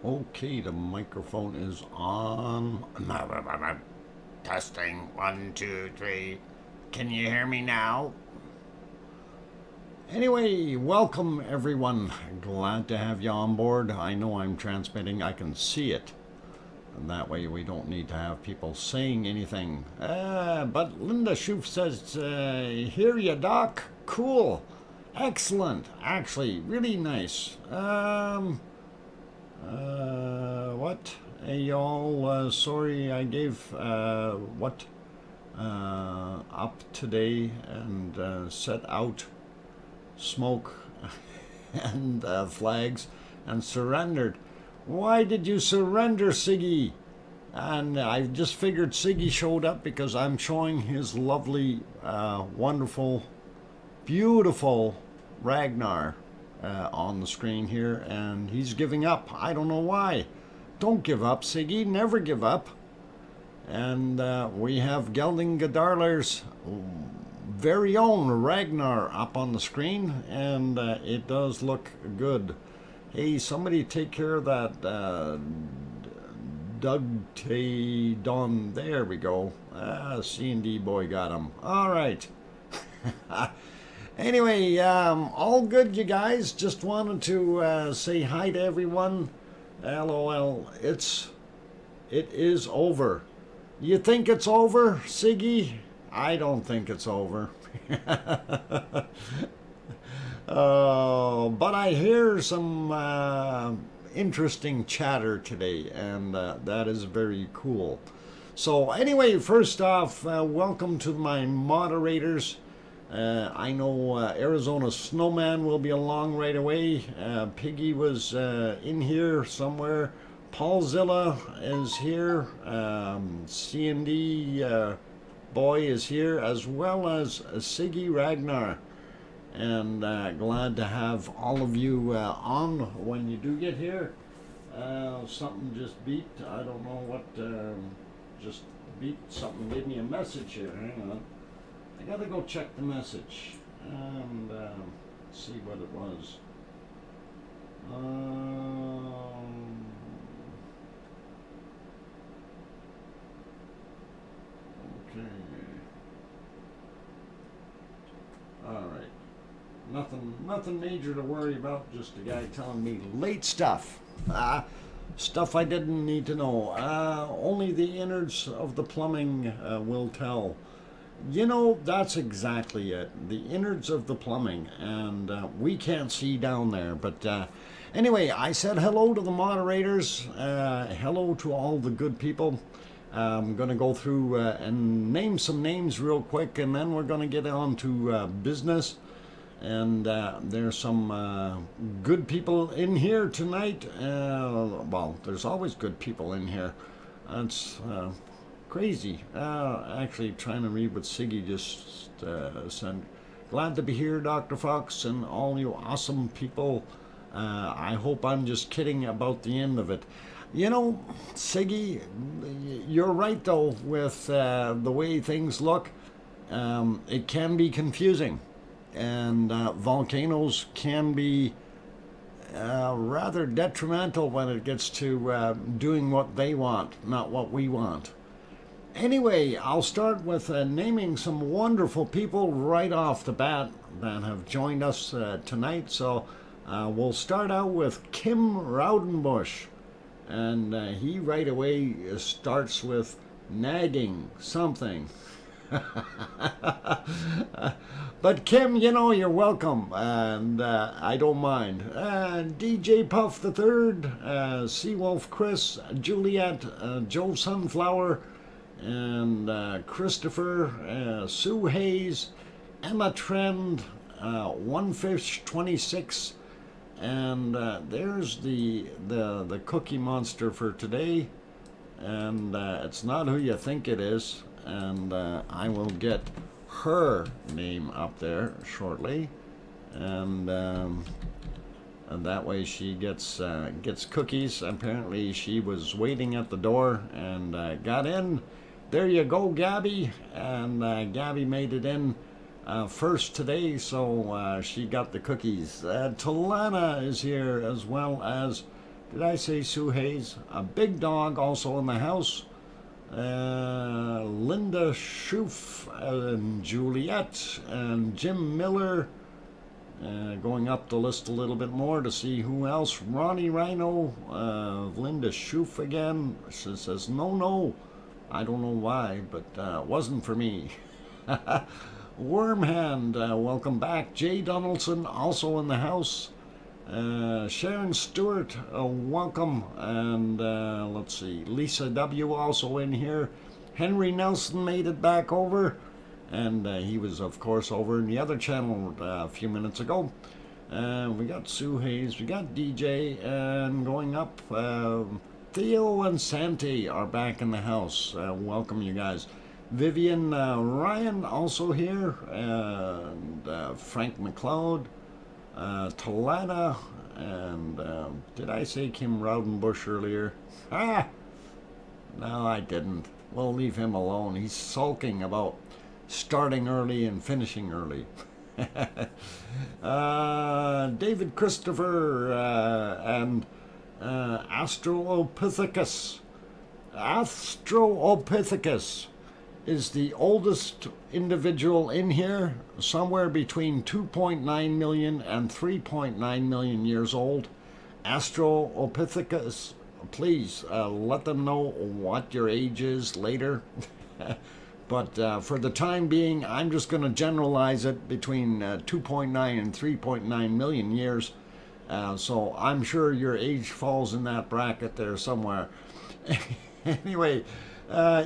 Okay, the microphone is on. Testing, 1, 2, 3. Can you hear me now? Anyway, welcome everyone. Glad to have you on board. I know I'm transmitting, I can see it. And that way we don't need to have people saying anything. But Linda Schoof says, hear ya, Doc. Cool. Excellent. Actually, really nice. What? Hey, y'all, sorry I gave, up today and set out smoke and flags and surrendered. Why did you surrender, Siggy? And I just figured Siggy showed up because I'm showing his lovely, wonderful, beautiful Ragnar on the screen here, and he's giving up. I don't know why. Don't give up, Siggy. Never give up. And we have Gelding Gadarler's very own Ragnar up on the screen, and it does look good. Hey, somebody take care of that Doug Tay Don. There we go. C&D boy got him. All right. Anyway, all good, you guys. Just wanted to say hi to everyone. LOL. It is over. You think it's over, Siggy? I don't think it's over. But I hear some interesting chatter today, and that is very cool. So anyway, first off, welcome to my moderators. I know Arizona Snowman will be along right away. Piggy was in here somewhere. Paulzilla is here. C&D boy is here, as well as Siggy Ragnar. And glad to have all of you on when you do get here. Something just beeped. I don't know what just beeped. Something gave me a message here. Hang on. I gotta go check the message and see what it was. Okay. All right. Nothing major to worry about. Just a guy telling me late stuff. Stuff I didn't need to know. Only the innards of the plumbing will tell. You know, that's exactly it. The innards of the plumbing, and we can't see down there. But anyway, I said hello to the moderators. Hello to all the good people. I'm going to go through and name some names real quick, and then we're going to get on to business. And there's some good people in here tonight. Well, there's always good people in here. It's crazy. Actually trying to read what Siggy just said. Glad to be here, Dr. Fox, and all you awesome people. I hope I'm just kidding about the end of it. You know, Siggy, you're right, though, with the way things look. It can be confusing, and volcanoes can be rather detrimental when it gets to doing what they want, not what we want. Anyway, I'll start with naming some wonderful people right off the bat that have joined us tonight. So we'll start out with Kim Raudenbush. And he right away starts with nagging something. But Kim, you know, you're welcome, and I don't mind. DJ Puff the Third, Seawolf Chris, Juliet, Joe Sunflower, and Christopher, Sue Hayes, Emma Trend, One Fish 26, and there's the Cookie Monster for today, and it's not who you think it is, and I will get her name up there shortly, and that way she gets cookies. Apparently she was waiting at the door and got in. There you go, Gabby, and Gabby made it in first today, so she got the cookies. Talana is here, as well as Did I say Sue Hayes? A big dog also in the house. Linda Schoof and Juliet and Jim Miller. Going up the list a little bit more to see who else. Ronnie Rhino, Linda Schoof again. She says, no. I don't know why, but it wasn't for me. Wormhand, welcome back. Jay Donaldson, also in the house. Sharon Stewart, welcome. And let's see, Lisa W. also in here. Henry Nelson made it back over. And he was, of course, over in the other channel a few minutes ago. We got Sue Hayes, we got DJ, and going up, Theo and Santi are back in the house. Welcome, you guys. Vivian Ryan also here, and Frank McLeod, Talana, and did I say Kim Rowdenbush earlier? No, I didn't. We'll leave him alone. He's sulking about starting early and finishing early. David Christopher and Australopithecus. Australopithecus is the oldest individual in here, somewhere between 2.9 million and 3.9 million years old. Australopithecus, please let them know what your age is later. But for the time being, I'm just going to generalize it between 2.9 and 3.9 million years. So I'm sure your age falls in that bracket there somewhere. Anyway,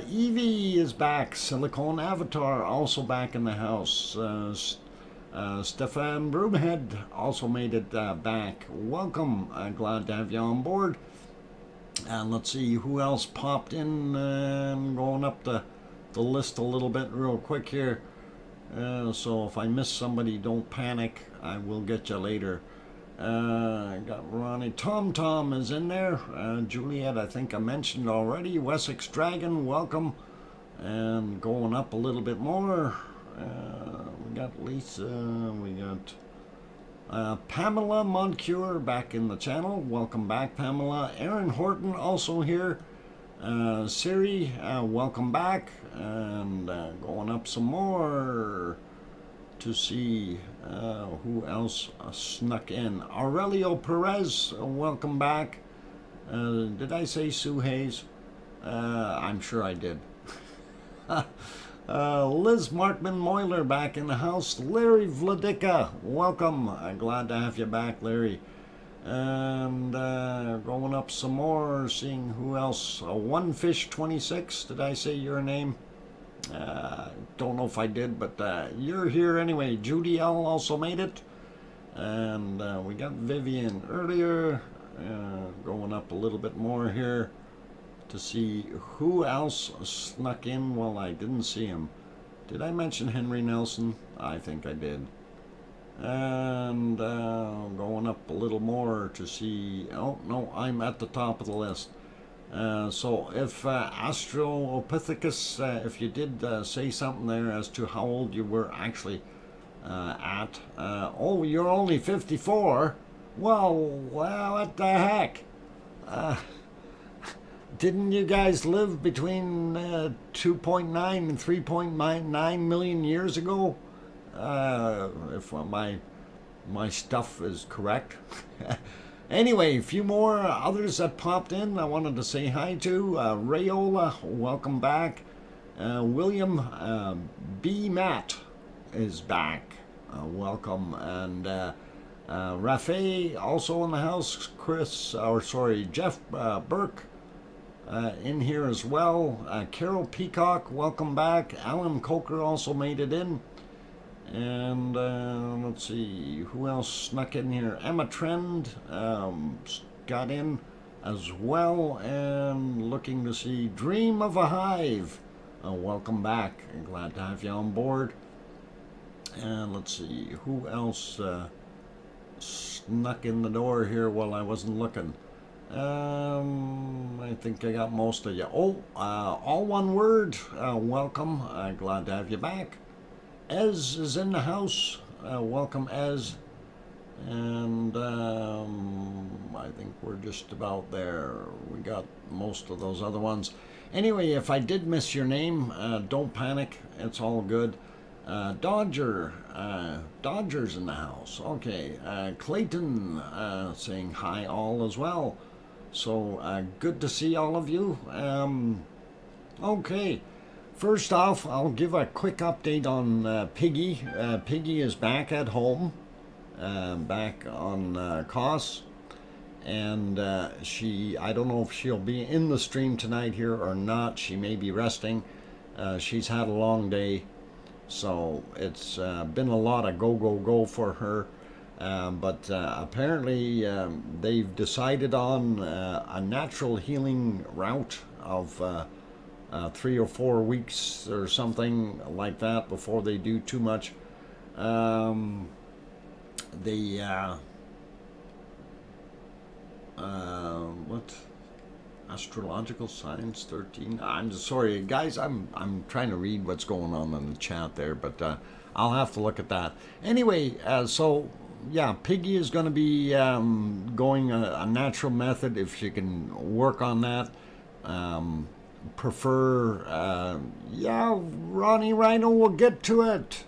Evie is back. Silicone Avatar also back in the house. Stefan Broomhead also made it back. Welcome. Glad to have you on board. And let's see who else popped in. Going up the list a little bit real quick here. So if I miss somebody, don't panic. I will get you later. I got Ronnie. Tom is in there. Juliet, I think I mentioned already. Wessex Dragon, welcome. And going up a little bit more. We got Lisa. We got Pamela Moncure back in the channel. Welcome back, Pamela. Aaron Horton also here. Siri, welcome back. And going up some more to see who else snuck in. Aurelio Perez, welcome back. Did I say Sue Hayes? I'm sure I did. Liz Markman Moyler back in the house. Larry Vladica, welcome. Glad to have you back, Larry. And going up some more, seeing who else. One Fish 26, did I say your name? Don't know if I did, but you're here anyway. Judy L also made it. And we got Vivian earlier. Going up a little bit more here to see who else snuck in. Well, I didn't see him. Did I mention Henry Nelson? I think I did. And going up a little more to see. Oh no, I'm at the top of the list. So if Australopithecus, if you did say something there as to how old you were actually at, oh, you're only 54. Well, what the heck? Didn't you guys live between 2.9 and 3.9 million years ago? If my stuff is correct. Anyway, a few more others that popped in I wanted to say hi to. Rayola, welcome back. William B. Matt is back. Welcome. And Rafe also in the house. Jeff Burke in here as well. Carol Peacock, welcome back. Alan Coker also made it in. And let's see, who else snuck in here? Emma Trend got in as well. And looking to see Dream of a Hive. Welcome back. Glad to have you on board. And let's see, who else snuck in the door here while I wasn't looking? I think I got most of you. Oh, all one word. Welcome. Glad to have you back. Ez is in the house. Welcome, Ez. And I think we're just about there. We got most of those other ones. Anyway, if I did miss your name, don't panic. It's all good. Dodger's in the house. Okay. Clayton saying hi all as well. So good to see all of you. Okay. First off, I'll give a quick update on Piggy. Piggy is back at home, back on COS. And I don't know if she'll be in the stream tonight here or not. She may be resting. She's had a long day. So it's been a lot of go for her. But apparently they've decided on a natural healing route of 3 or 4 weeks or something like that before they do too much. What? Astrological Science 13. I'm sorry, guys. I'm trying to read what's going on in the chat there, but I'll have to look at that. Anyway, so yeah, Piggy is going to be going a natural method if she can work on that. Yeah, Ronnie Rhino will get to it.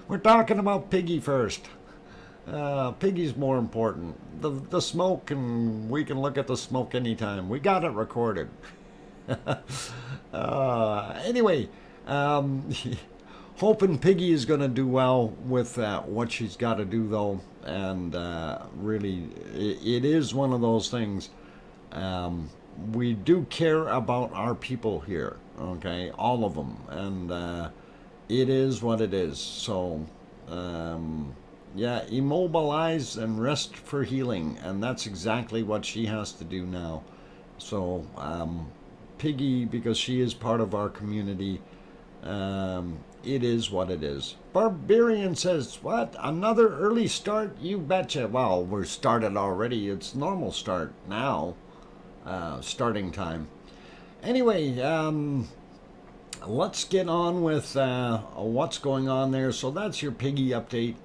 We're talking about Piggy first. Piggy's more important. The smoke, and we can look at the smoke anytime. We got it recorded. Anyway, hoping Piggy is going to do well with what she's got to do, though. And really, it is one of those things. We do care about our people here, okay? All of them. And it is what it is. So, yeah, immobilize and rest for healing. And that's exactly what she has to do now. So, Piggy, because she is part of our community, it is what it is. Barbarian says, what? Another early start? You betcha. Well, we're started already. It's normal start now. Starting time. Anyway, let's get on with what's going on there. So that's your Piggy update.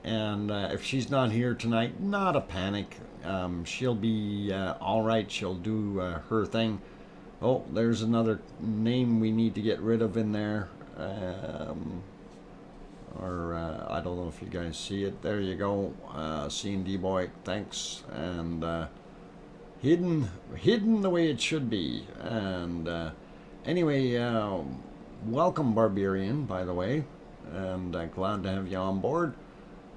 And if she's not here tonight, not a panic. She'll be all right. She'll do her thing. Oh, there's another name we need to get rid of in there. I don't know if you guys see it. There you go. C&D boy, thanks. And hidden the way it should be. And anyway, welcome Barbarian, by the way. And glad to have you on board.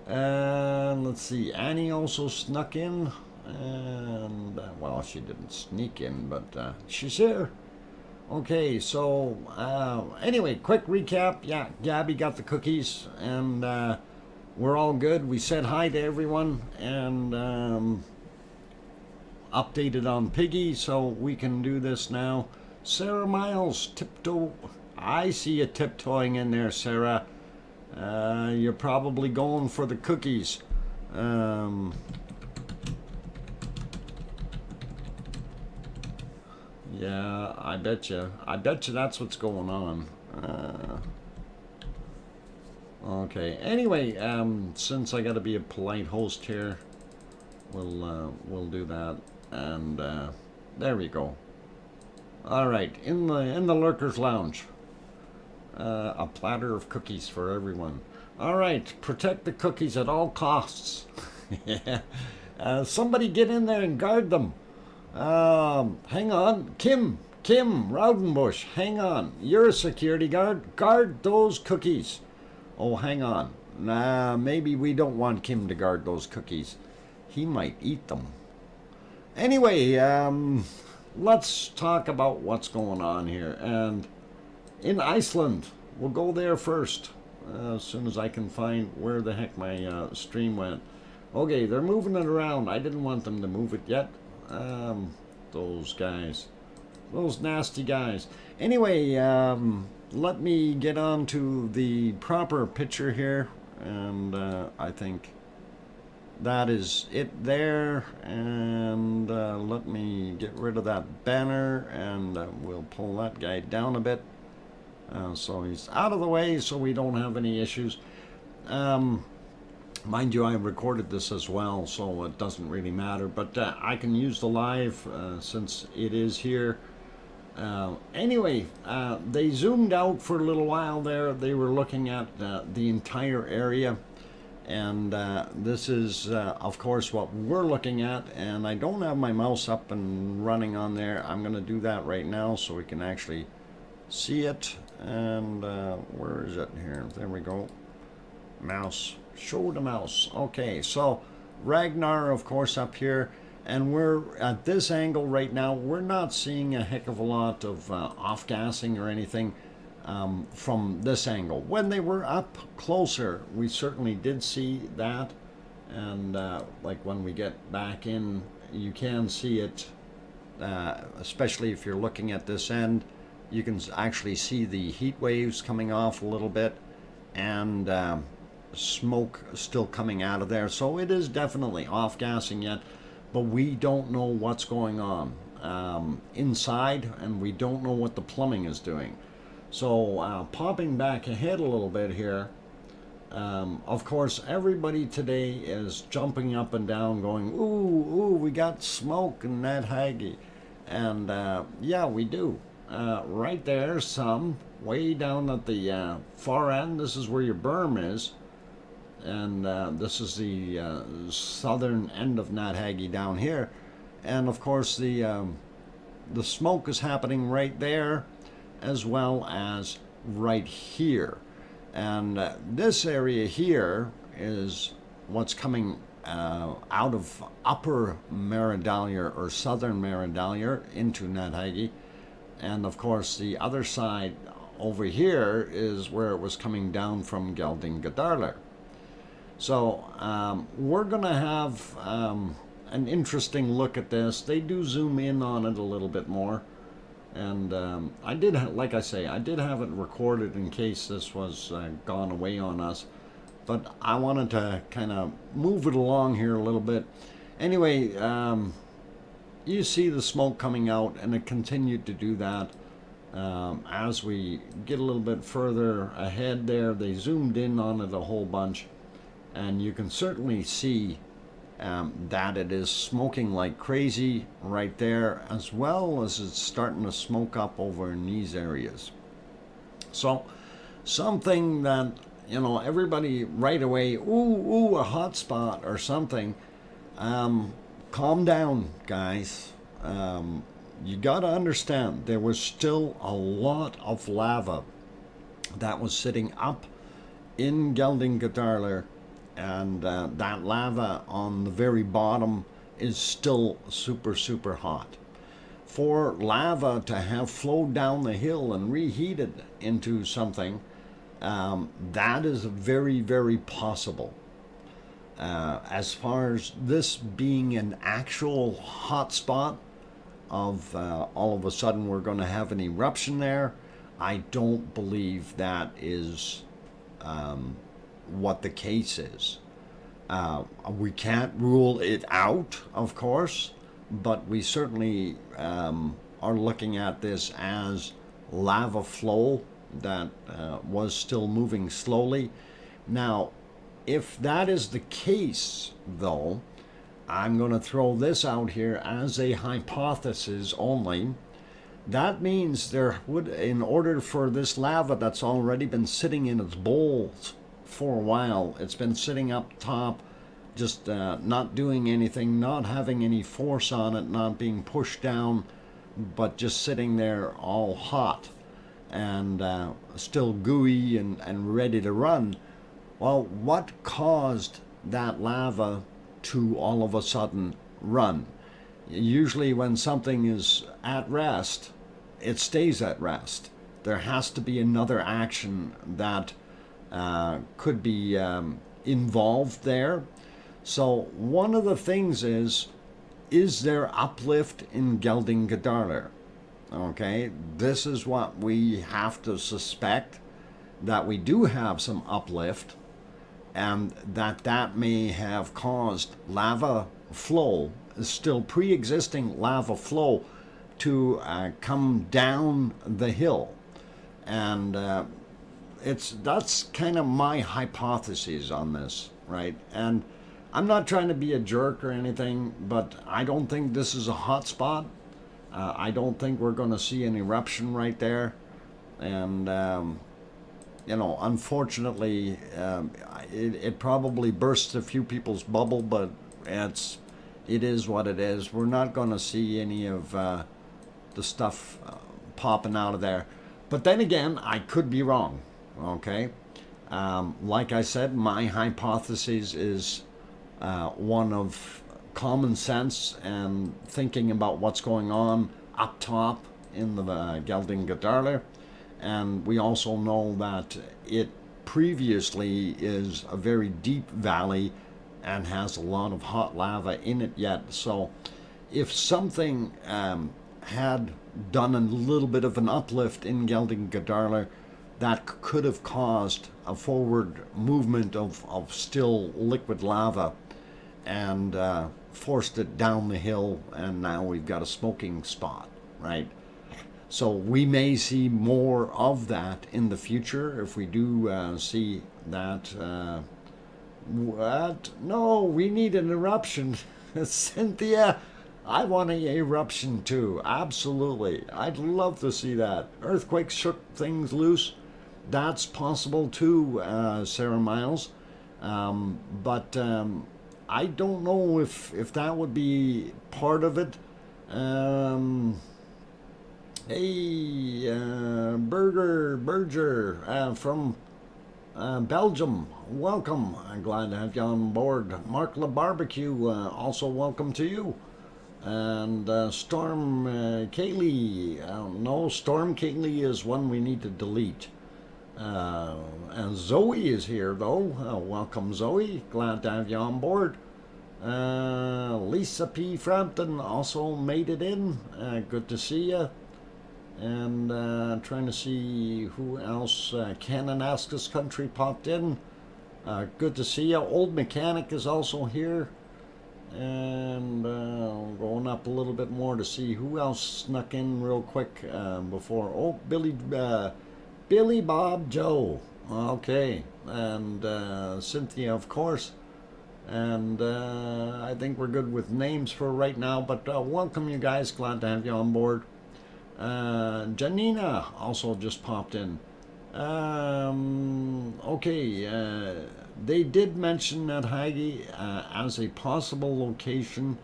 And let's see, Annie also snuck in. And well, she didn't sneak in, but she's here. Okay, so anyway, quick recap. Yeah, Gabby got the cookies, and we're all good. We said hi to everyone, and updated on Piggy, so we can do this now. Sarah Miles, tiptoe. I see you tiptoeing in there, Sarah. You're probably going for the cookies. Yeah, I bet you that's what's going on. Okay. Anyway, since I got to be a polite host here, we'll do that. And there we go. All right, in the Lurkers Lounge, a platter of cookies for everyone. All right, protect the cookies at all costs. Yeah. Somebody get in there and guard them. Hang on, Kim Raudenbush, hang on. You're a security guard. Guard those cookies. Oh, hang on. Nah, maybe we don't want Kim to guard those cookies. He might eat them. Anyway, let's talk about what's going on here. And in Iceland, we'll go there first. As soon as I can find where the heck my stream went. Okay, they're moving it around. I didn't want them to move it yet. Those guys. Those nasty guys. Anyway, let me get on to the proper picture here. And I think that is it there. And let me get rid of that banner. And we'll pull that guy down a bit. So he's out of the way so we don't have any issues. Mind you, I recorded this as well, so it doesn't really matter, but I can use the live since it is here. Anyway, they zoomed out for a little while there. They were looking at the entire area, and this is of course what we're looking at, and I don't have my mouse up and running on there. I'm going to do that right now so we can actually see it. And where is it here? There we go. Mouse. Show the mouse. Okay, so Ragnar, of course, up here, and we're at this angle right now. We're not seeing a heck of a lot of off-gassing or anything from this angle. When they were up closer, we certainly did see that, and like when we get back in, you can see it, especially if you're looking at this end. You can actually see the heat waves coming off a little bit, and smoke still coming out of there. So it is definitely off-gassing yet, but we don't know what's going on inside, and we don't know what the plumbing is doing. So popping back ahead a little bit here, of course everybody today is jumping up and down going, ooh, we got smoke in that Haggy. And yeah, we do. Right there, some way down at the far end. This is where your berm is, and this is the southern end of Nat Haggy down here, and of course the smoke is happening right there as well as right here, and this area here is what's coming out of upper Maridalier or southern Maridalier into Nat Haggy. And of course the other side over here is where it was coming down from Geldingadarler. So we're going to have an interesting look at this. They do zoom in on it a little bit more. And I did, like I say, I did have it recorded in case this was gone away on us. But I wanted to kind of move it along here a little bit. Anyway, you see the smoke coming out, and it continued to do that as we get a little bit further ahead there. They zoomed in on it a whole bunch, and you can certainly see that it is smoking like crazy right there, as well as it's starting to smoke up over in these areas. So something that, you know, everybody right away, ooh, a hot spot or something. Calm down, guys. You got to understand, there was still a lot of lava that was sitting up in Geldingadarler, and that lava on the very bottom is still super hot. For lava to have flowed down the hill and reheated into something, that is very possible. As far as this being an actual hot spot of all of a sudden we're going to have an eruption there, I don't believe that is what the case is. We can't rule it out, of course, but we certainly are looking at this as lava flow that was still moving slowly. Now, if that is the case, though, I'm going to throw this out here as a hypothesis only. That means there would, in order for this lava that's already been sitting in its bowls for a while, it's been sitting up top, just not doing anything, not having any force on it, not being pushed down, but just sitting there all hot and still gooey and ready to run. Well, what caused that lava to all of a sudden run? Usually when something is at rest, it stays at rest. There has to be another action that could be involved there. So one of the things is there uplift in Geldingadarler? Okay, this is what we have to suspect, that we do have some uplift, and that may have caused lava flow, still pre-existing lava flow, to come down the hill. And that's kind of my hypothesis on this, right? And I'm not trying to be a jerk or anything, but I don't think this is a hot spot. I don't think we're going to see an eruption right there. And, you know, unfortunately, it probably bursts a few people's bubble, but it is what it is. We're not going to see any of the stuff popping out of there. But then again, I could be wrong, okay? Like I said, my hypothesis is one of common sense and thinking about what's going on up top in the Geldingadarle. And we also know that it previously is a very deep valley and has a lot of hot lava in it yet. So if something had done a little bit of an uplift in Geldingadarle, that could have caused a forward movement of still liquid lava and forced it down the hill, and now we've got a smoking spot, right? So we may see more of that in the future if we do see that. What? No, we need an eruption. Cynthia, I want an eruption too. Absolutely. I'd love to see that. Earthquakes shook things loose. That's possible too, Sarah Miles. But I don't know if that would be part of it. Hey, Berger from Belgium, welcome. I'm glad to have you on board. Mark La Barbecue, also welcome to you. And Storm Kaylee, no, Storm Kaylee is one we need to delete. And Zoe is here though. Welcome Zoe, glad to have you on board. Lisa P. Frampton also made it in. Good to see you. And trying to see who else. Kananaskis Country popped in. Good to see you. Old Mechanic is also here. And going up a little bit more to see who else snuck in real quick before. Oh, Billy Bob Joe. Okay. And Cynthia, of course. And I think we're good with names for right now. But welcome you guys. Glad to have you on board. Janina also just popped in. Okay, they did mention that Hagi as a possible location,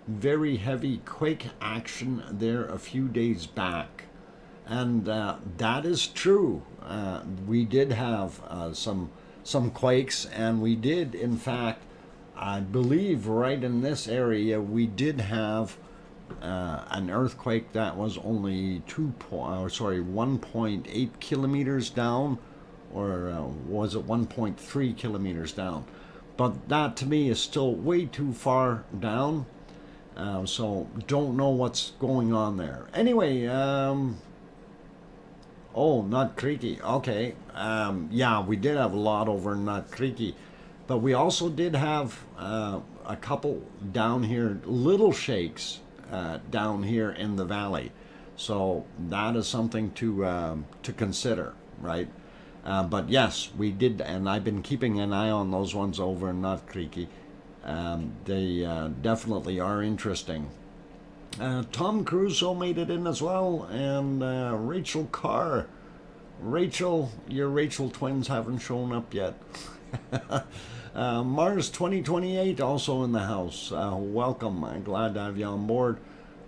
very heavy quake action there a few days back. And that is true. We did have some quakes, and we did, in fact, I believe right in this area, we did have an earthquake that was only 1.8 kilometers down, or was it 1.3 kilometers down? But that to me is still way too far down, so don't know what's going on there. Anyway, oh, Nut Creeky, okay, yeah, we did have a lot over in Nut Creeky, but we also did have a couple down here, little shakes, down here in the valley, so that is something to consider, right? But yes, we did, and I've been keeping an eye on those ones over in Nut Creeky. They definitely are interesting. Tom Crusoe made it in as well, and Rachel Carr. Rachel, your Rachel twins haven't shown up yet. Mars 2028 also in the house. Welcome. I'm glad to have you on board.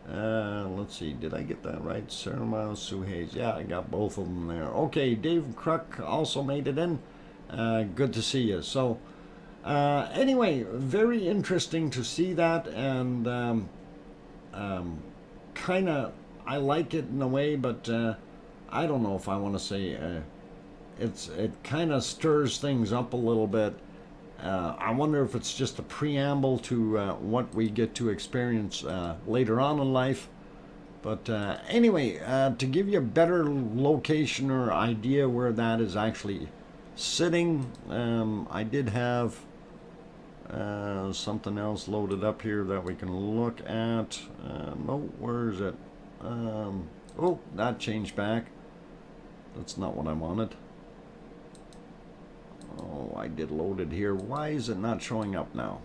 Let's see, did I get that right? Sarah Miles, Sue Hayes. Yeah, I got both of them there. Okay, Dave Kruk also made it in. Good to see you. So, anyway, very interesting to see that, and kind of, I like it in a way, but I don't know if I want to say it kind of stirs things up a little bit. I wonder if it's just a preamble to what we get to experience later on in life. But anyway, to give you a better location or idea where that is actually sitting, I did have something else loaded up here that we can look at. No, where is it? Oh, that changed back. That's not what I wanted. Oh, I did load it here. Why is it not showing up now?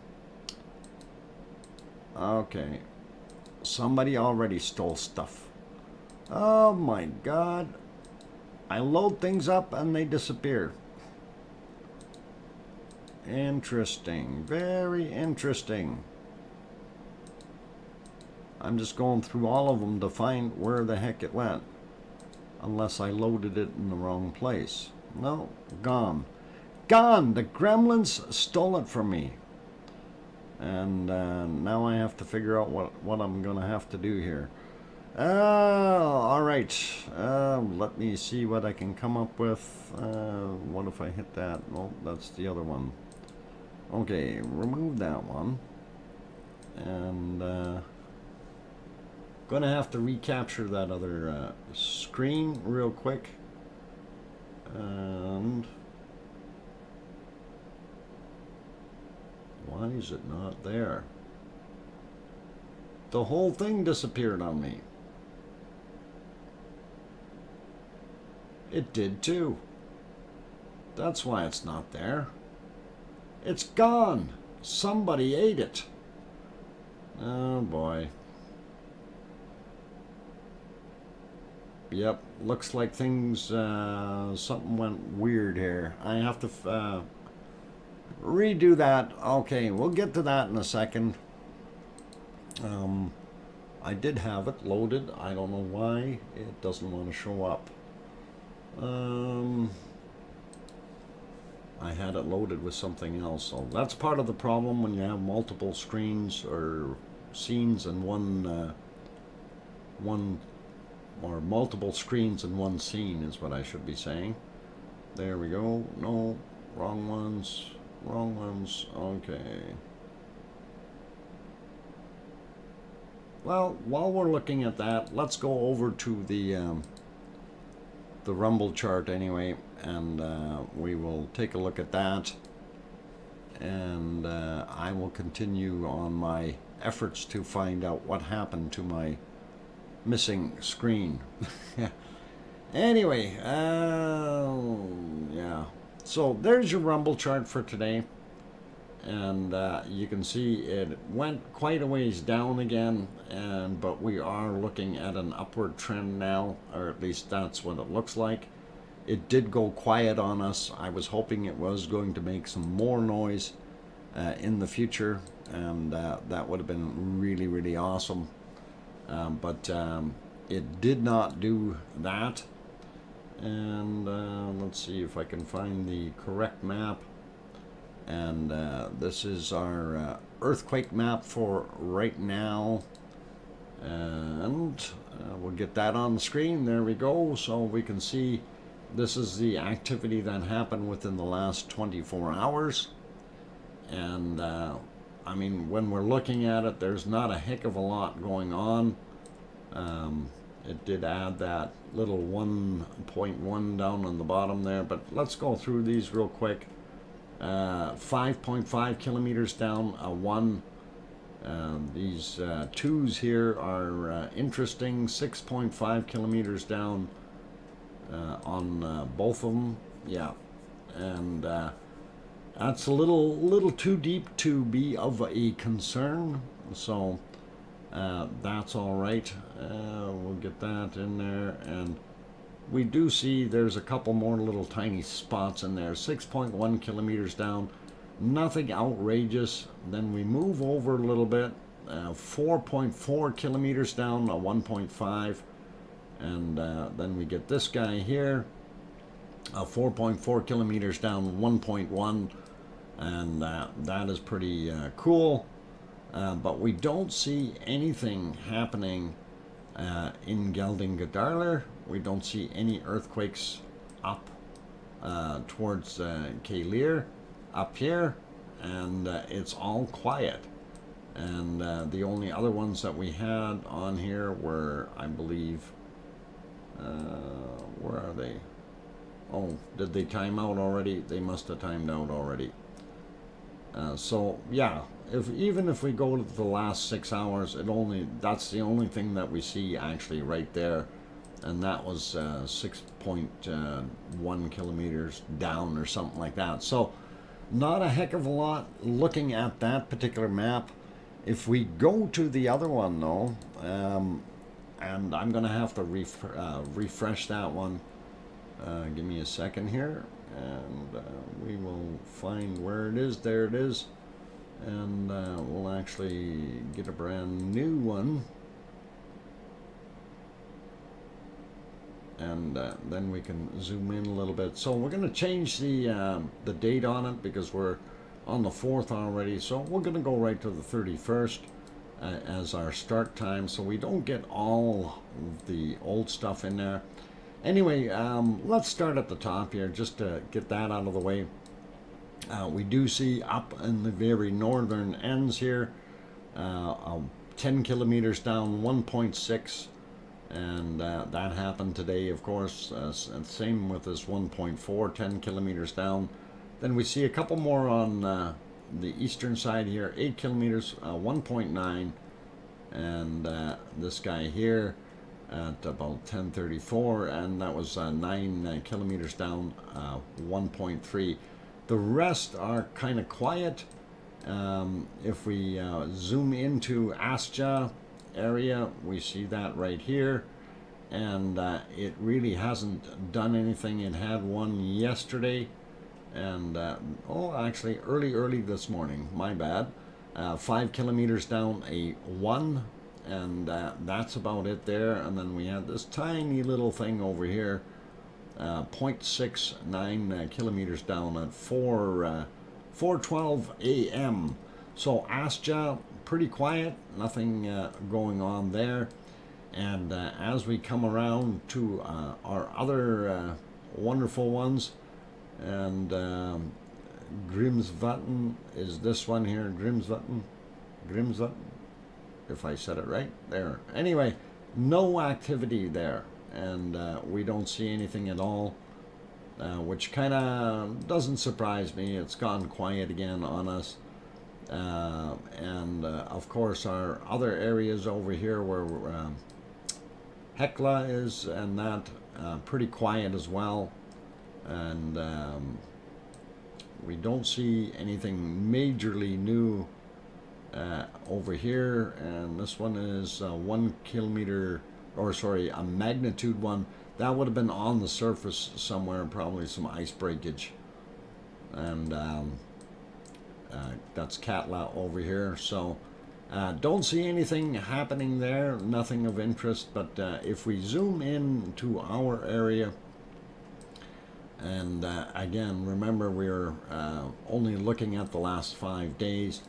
Okay. Somebody already stole stuff. Oh my god. I load things up and they disappear. Interesting. Very interesting. I'm just going through all of them to find where the heck it went. Unless I loaded it in the wrong place. No, gone. Gone! The gremlins stole it from me. And now I have to figure out what I'm going to have to do here. Alright. Let me see what I can come up with. What if I hit that? No, that's the other one. Okay, remove that one. And gonna have to recapture that other screen real quick. And why is it not there? The whole thing disappeared on me. It did too. That's why it's not there. It's gone. Somebody ate it. Oh boy. Yep, looks like things, something went weird here. I have to redo that. Okay, we'll get to that in a second. I did have it loaded. I don't know why it doesn't want to show up. I had it loaded with something else, so that's part of the problem when you have multiple screens or scenes in one or multiple screens in one scene is what I should be saying. There we go. No, wrong ones. Wrong ones. Okay. Well, while we're looking at that, let's go over to the rumble chart anyway, and we will take a look at that, and I will continue on my efforts to find out what happened to my missing screen. Anyway, yeah, so there's your rumble chart for today, and you can see it went quite a ways down again, but we are looking at an upward trend now, or at least that's what it looks like. It did go quiet on us. I was hoping it was going to make some more noise in the future, and that would have been really, really awesome. But it did not do that. And let's see if I can find the correct map. And this is our earthquake map for right now. And we'll get that on the screen. There we go. So we can see this is the activity that happened within the last 24 hours. And I mean, when we're looking at it, there's not a heck of a lot going on. It did add that little 1.1 down on the bottom there, but let's go through these real quick. 5.5 kilometers down, a 1. These 2s here are interesting. 6.5 kilometers down on both of them. Yeah, and that's a little too deep to be of a concern. So that's all right. We'll get that in there, and we do see there's a couple more little tiny spots in there. 6.1 kilometers down, nothing outrageous. Then we move over a little bit, 4.4 kilometers down, a 1.5, and then we get this guy here, 4.4 kilometers down, 1.1, and that is pretty cool. But we don't see anything happening in Geldingadarler. We don't see any earthquakes up towards Keilir up here, and it's all quiet. And the only other ones that we had on here were, I believe, where are they? Oh, did they time out already? They must have timed out already. So yeah, even if we go to the last 6 hours, that's the only thing that we see actually right there. and that was 6.1 kilometers down or something like that. So not a heck of a lot looking at that particular map. If we go to the other one though, and I'm gonna have to refresh that one. Give me a second here, and we will find where it is. There it is, and we'll actually get a brand new one, and then we can zoom in a little bit. So we're going to change the date on it because we're on the 4th already. So we're going to go right to the 31st as our start time, so we don't get all the old stuff in there. Anyway, let's start at the top here just to get that out of the way. We do see up in the very northern ends here, 10 kilometers down, 1.6, and that happened today, of course. And same with this 1.4, 10 kilometers down. Then we see a couple more on the eastern side here, 8 kilometers, 1.9, and this guy here at about 10:34, and that was 9 kilometers down, 1.3. The rest are kind of quiet. If we zoom into Astja area, we see that right here, and it really hasn't done anything. It had one yesterday, and oh, actually early this morning, my bad. 5 kilometers down, a 1, and that's about it there. And then we had this tiny little thing over here, 0.69 kilometers down at 4:12 a.m. So Astja, pretty quiet, nothing going on there. And as we come around to our other wonderful ones, and Grimsvatn is this one here, Grimsvatn, if I said it right there. Anyway, no activity there, and we don't see anything at all, which kind of doesn't surprise me. It's gone quiet again on us. And of course our other areas over here where Hekla is, and that pretty quiet as well. And we don't see anything majorly new over here. And this one is 1 kilometer, or sorry, a magnitude 1. That would have been on the surface somewhere, probably some ice breakage. And that's Katla over here. So don't see anything happening there, nothing of interest. But if we zoom in to our area, and again, remember we're only looking at the last 5 days,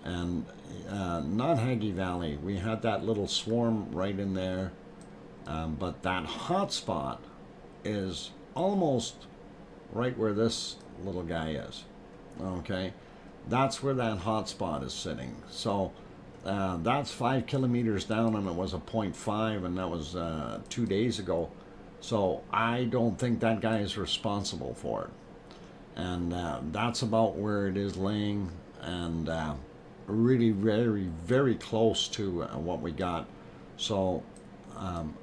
and not Haggy Valley, we had that little swarm right in there, but that hot spot is almost right where this little guy is. Okay, that's where that hot spot is sitting. So that's 5 kilometers down, and it was a 0.5, and that was 2 days ago. So I don't think that guy is responsible for it. And that's about where it is laying, and really very, very close to what we got. So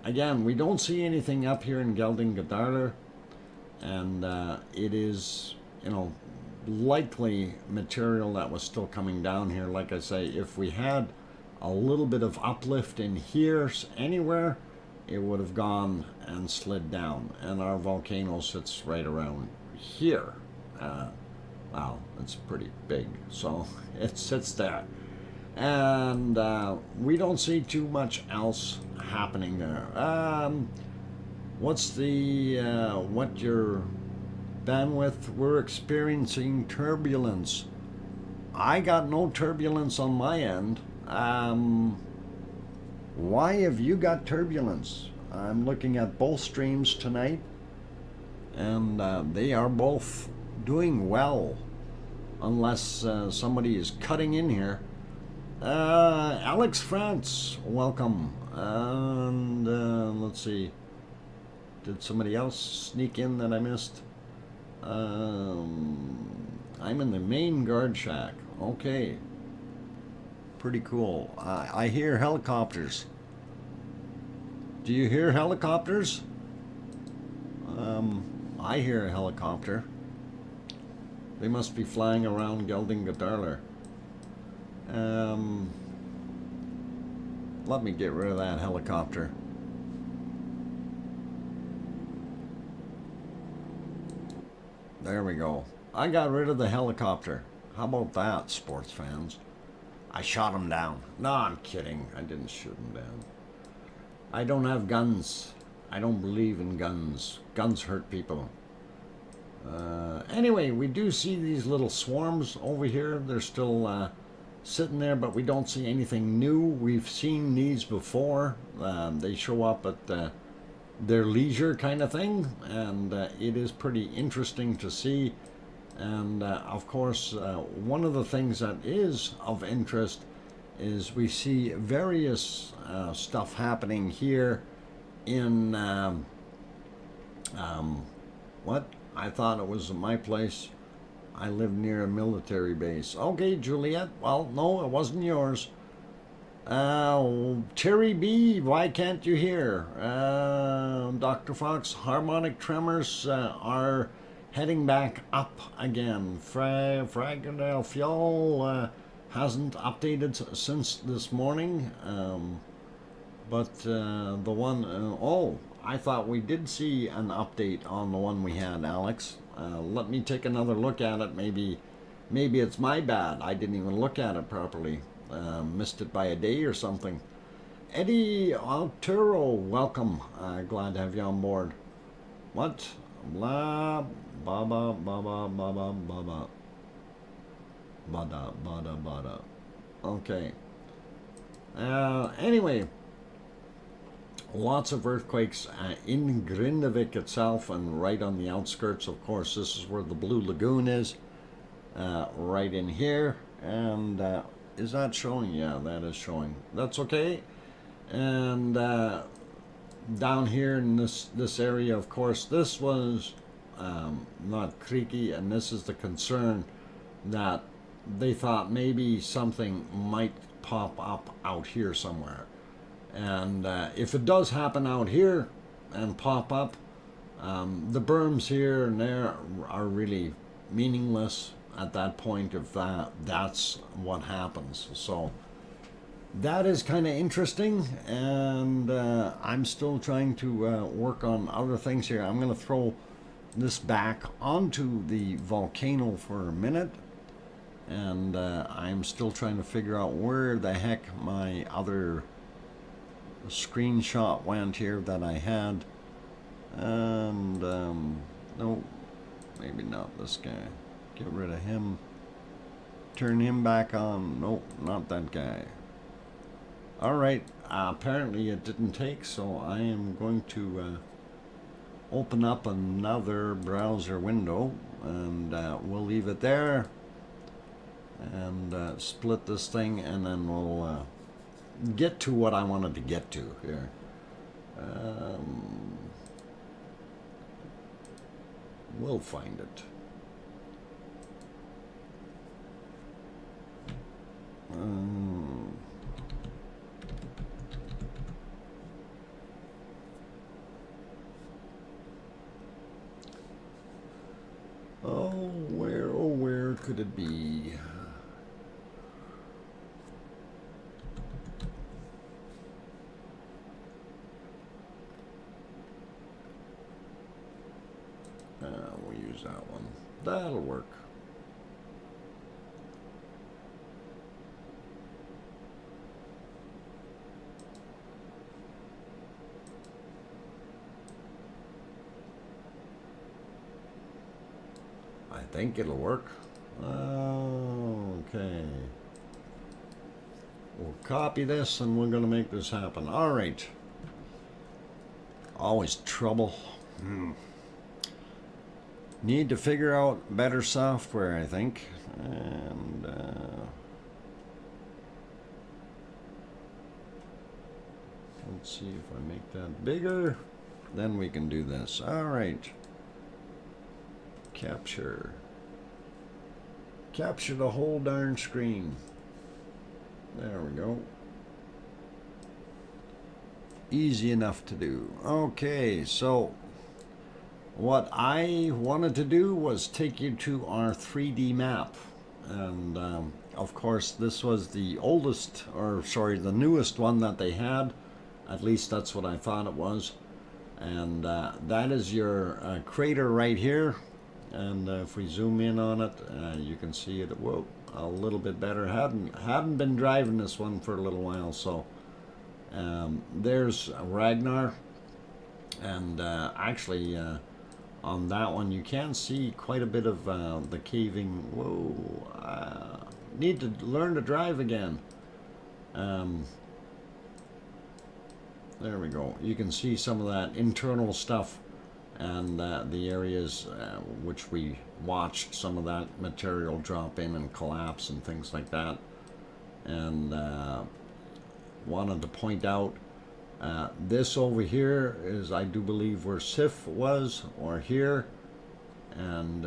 again, we don't see anything up here in Geldingadar, and it is, you know, likely material that was still coming down here. Like I say, if we had a little bit of uplift in here anywhere, it would have gone and slid down, and our volcano sits right around here. Wow, it's pretty big, so it sits there, and we don't see too much else happening there. What's the what your bandwidth? We're experiencing turbulence. I got no turbulence on my end. Why have you got turbulence? I'm looking at both streams tonight, and they are both doing well, unless somebody is cutting in here. Alex France, welcome. And let's see, did somebody else sneak in that I missed? I'm in the main guard shack. Okay. Pretty cool. I hear helicopters. Do you hear helicopters? I hear a helicopter. They must be flying around Geldingadarler. Let me get rid of that helicopter. There we go. I got rid of the helicopter. How about that, sports fans? I shot him down. No, I'm kidding. I didn't shoot him down. I don't have guns. I don't believe in guns. Guns hurt people. Anyway, we do see these little swarms over here. They're still sitting there, but we don't see anything new. We've seen these before. They show up at their leisure kind of thing, and it is pretty interesting to see. And of course, one of the things that is of interest is we see various stuff happening here in what? I thought it was my place. I live near a military base. Okay, Juliet. Well, no, it wasn't yours. Terry B, why can't you hear? Dr. Fox, harmonic tremors are heading back up again. Fragile Fuel hasn't updated since this morning. But the one, oh, I thought we did see an update on the one we had, Alex. Let me take another look at it. Maybe it's my bad. I didn't even look at it properly. Missed it by a day or something. Eddie Alturo, welcome. Glad to have you on board. What? Blah, baba, baba, baba, baba. Bada, bada, bada. Okay. Anyway, lots of earthquakes in Grindavik itself and right on the outskirts. Of course, this is where the Blue Lagoon is, right in here. And is that showing? Yeah, that is showing. That's okay. And down here in this area, of course, this was not creaky, and this is the concern that they thought maybe something might pop up out here somewhere. And if it does happen out here and pop up, the berms here and there are really meaningless at that point if that's what happens. So that is kind of interesting, and I'm still trying to work on other things here. I'm going to throw this back onto the volcano for a minute, and I'm still trying to figure out where the heck my other screenshot went here that I had. And no, maybe not this guy. Get rid of him. Turn him back on. Nope, not that guy. Alright, apparently it didn't take, so I am going to open up another browser window, and we'll leave it there and split this thing, and then we'll get to what I wanted to get to here. We'll find it. Where could it be? We'll use that one. That'll work. I think it'll work. Okay. We'll copy this and we're going to make this happen. All right. Always trouble. Need to figure out better software, I think. And let's see if I make that bigger. Then we can do this. All right. Capture the whole darn screen. There we go. Easy enough to do. Okay, so what I wanted to do was take you to our 3D map. And of course, this was the oldest, or sorry, the newest one that they had. At least that's what I thought it was. And that is your crater right here. And if we zoom in on it, you can see it, whoa, a little bit better. Hadn't been driving this one for a little while, so there's Ragnar. And actually, on that one, you can see quite a bit of the caving. Whoa, need to learn to drive again. There we go. You can see some of that internal stuff and the areas which we watched some of that material drop in and collapse and things like that. And wanted to point out this over here is, I do believe, where Sif was, or here. And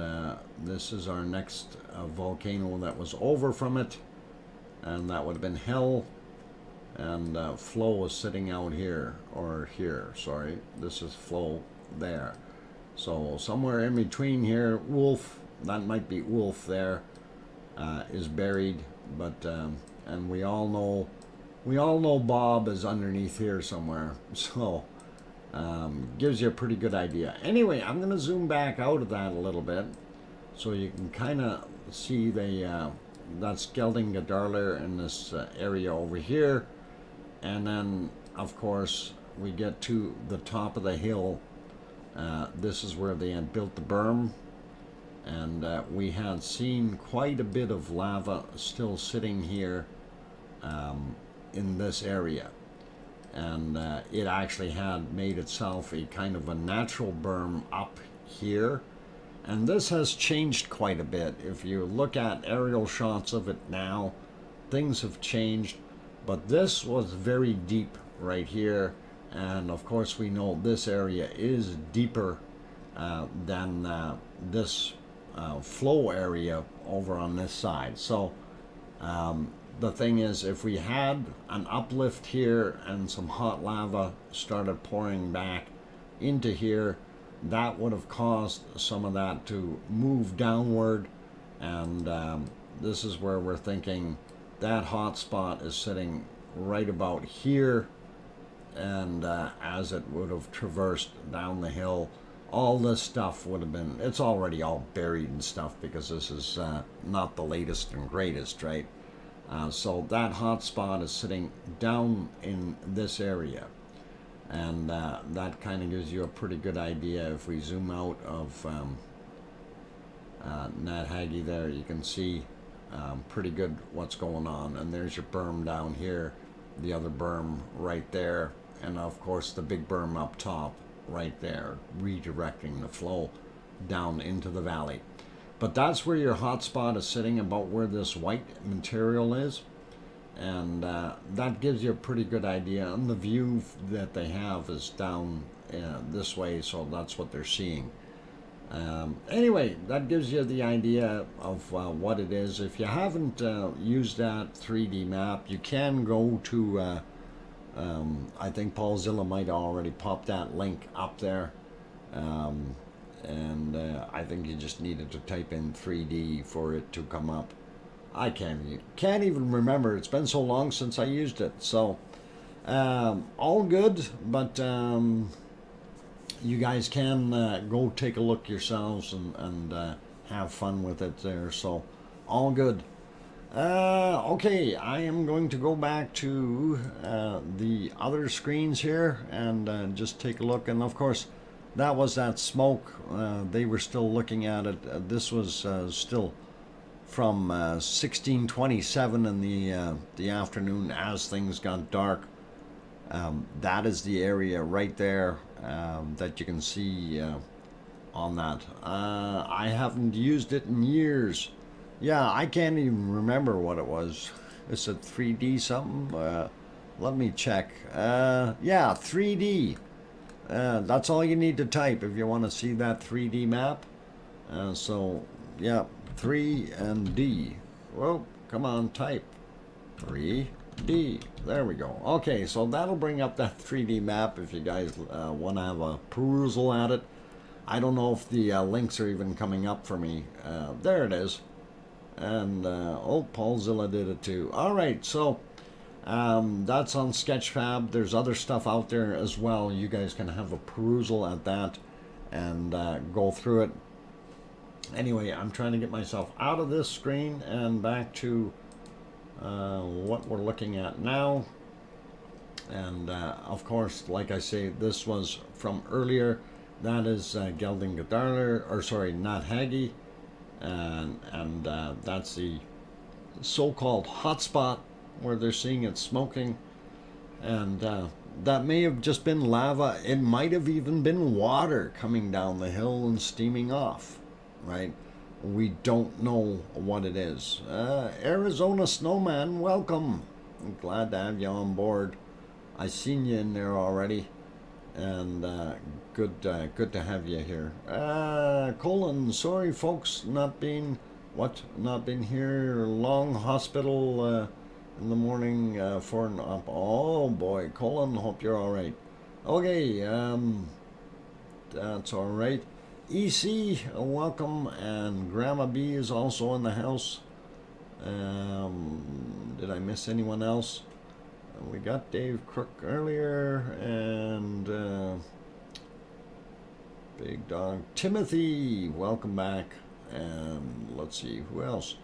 this is our next volcano that was over from it, and that would have been Hell. And Flow is sitting out here, or here, sorry. This is Flow there. So somewhere in between here, Wolf, that might be Wolf there, is buried. But and we all know Bob is underneath here somewhere. So gives you a pretty good idea. Anyway, I'm going to zoom back out of that a little bit so you can kind of see the that's Geldingadarler in this area over here. And then, of course, we get to the top of the hill. This is where they had built the berm. And we had seen quite a bit of lava still sitting here in this area. And it actually had made itself a kind of a natural berm up here. And this has changed quite a bit. If you look at aerial shots of it now, things have changed. But this was very deep right here, and of course we know this area is deeper than this flow area over on this side. So the thing is, if we had an uplift here and some hot lava started pouring back into here, that would have caused some of that to move downward. And this is where we're thinking that hot spot is sitting right about here, and as it would have traversed down the hill, all this stuff would have been, it's already all buried and stuff because this is not the latest and greatest, right? So that hot spot is sitting down in this area, and that kind of gives you a pretty good idea. If we zoom out of Nat Haggy there, you can see pretty good what's going on. And there's your berm down here, the other berm right there, and of course the big berm up top right there, redirecting the flow down into the valley. But that's where your hot spot is sitting, about where this white material is. And that gives you a pretty good idea. And the view that they have is down this way, so that's what they're seeing. Anyway, that gives you the idea of what it is. If you haven't used that 3D map, you can go to, I think Paul Zilla might have already popped that link up there. And I think you just needed to type in 3D for it to come up. I can't even remember. It's been so long since I used it. So, all good, but you guys can go take a look yourselves and have fun with it there. So, all good. Okay, I am going to go back to the other screens here and just take a look. And of course, that was that smoke. They were still looking at it. This was still from 1627 in the afternoon as things got dark. That is the area right there that you can see on that. I haven't used it in years. Yeah, I can't even remember what it was. Is it 3D something? Let me check. Yeah, 3D. That's all you need to type if you want to see that 3D map. So, yeah, 3 and D. Well, come on, type. 3 D. There we go. Okay, so that'll bring up that 3D map if you guys want to have a perusal at it. I don't know if the links are even coming up for me. There it is. And, oh, Paulzilla did it too. All right, so that's on Sketchfab. There's other stuff out there as well. You guys can have a perusal at that and go through it. Anyway, I'm trying to get myself out of this screen and back to what we're looking at now. And of course, like I say, this was from earlier. That is Geldingadarler, or sorry, not Haggy. And that's the so-called hotspot where they're seeing it smoking. And that may have just been lava. It might have even been water coming down the hill and steaming off, right? We don't know what it is. Arizona Snowman, welcome. I'm glad to have you on board. I seen you in there already, and good to have you here. Colin, sorry folks, not been here. Long hospital in the morning for an op. Oh boy, Colin, hope you're all right. Okay, that's all right. EC, welcome, and Grandma B is also in the house. Did I miss anyone else? We got Dave Crook earlier, and Big Dog Timothy, welcome back. And let's see, who else?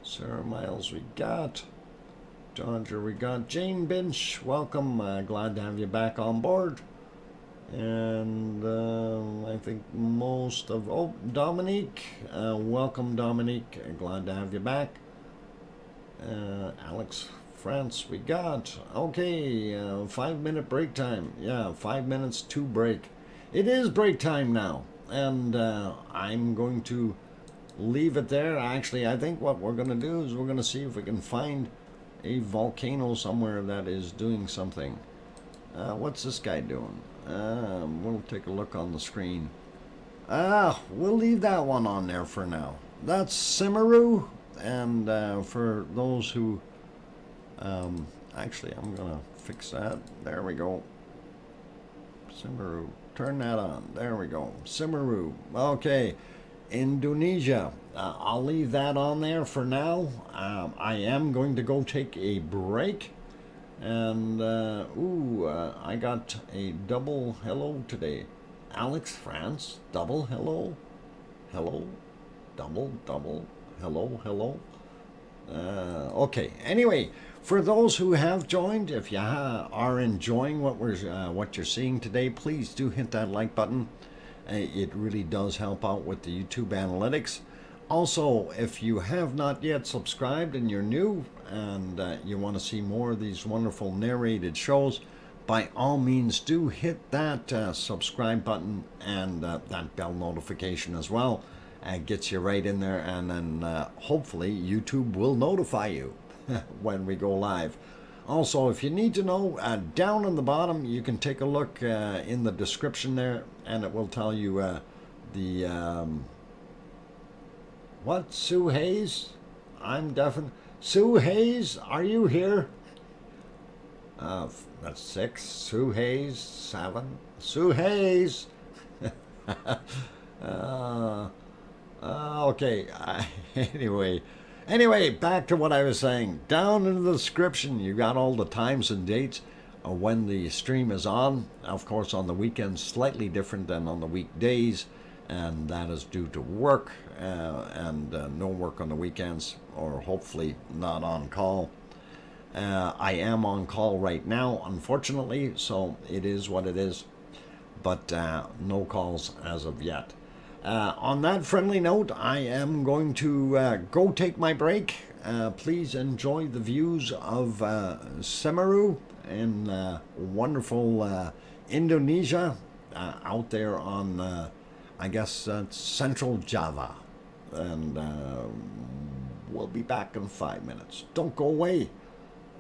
Sarah Miles, we got. Dodger, we got. Jane Binch, welcome. Glad to have you back on board. And I think most of, oh, Dominique, welcome Dominique, glad to have you back. Alex France, we got, okay, 5-minute break time. Yeah, 5 minutes to break. It is break time now, and I'm going to leave it there. Actually, I think what we're going to do is we're going to see if we can find a volcano somewhere that is doing something. What's this guy doing? We'll take a look on the screen. We'll leave that one on there for now. That's Simaru, and for those who actually, I'm gonna fix that. There we go. Simaru, turn that on. There we go. Simaru. Okay, Indonesia. I'll leave that on there for now. I am going to go take a break. And, I got a double hello today. Alex France, double hello. Hello, double, hello, hello. Okay, anyway, for those who have joined, if you are enjoying what you're seeing today, please do hit that like button. It really does help out with the YouTube analytics. Also, if you have not yet subscribed and you're new and you want to see more of these wonderful narrated shows, by all means do hit that subscribe button and that bell notification as well. It gets you right in there, and then hopefully YouTube will notify you when we go live. Also, if you need to know, down on the bottom you can take a look in the description there, and it will tell you the what? Sue Hayes? I'm definitely... Sue Hayes, are you here? That's 6. Sue Hayes, 7. Sue Hayes! Okay. Anyway, back to what I was saying. Down in the description, you got all the times and dates of when the stream is on. Of course, on the weekends, slightly different than on the weekdays. And that is due to work and no work on the weekends, or hopefully not on call. I am on call right now, unfortunately, so it is what it is, but no calls as of yet. On that friendly note, I am going to go take my break. Please enjoy the views of Semeru in wonderful Indonesia, out there on I guess that's Central Java. And we'll be back in 5 minutes. Don't go away.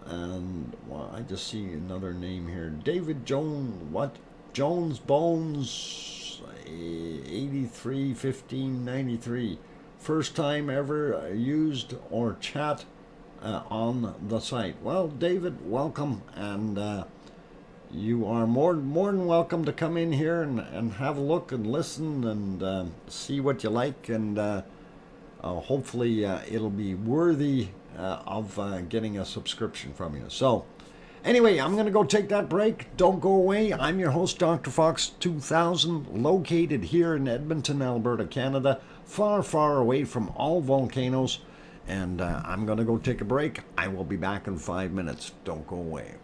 And well, I just see another name here. David Jones, what? Jones Bones, 831593. First time ever used or chat on the site. Well, David, welcome, and you are more than welcome to come in here and have a look and listen and see what you like, and hopefully it'll be worthy of getting a subscription from you. So anyway, I'm going to go take that break. Don't go away. I'm your host, DrFox2000, located here in Edmonton, Alberta, Canada, far, far away from all volcanoes. And I'm going to go take a break. I will be back in 5 minutes. Don't go away.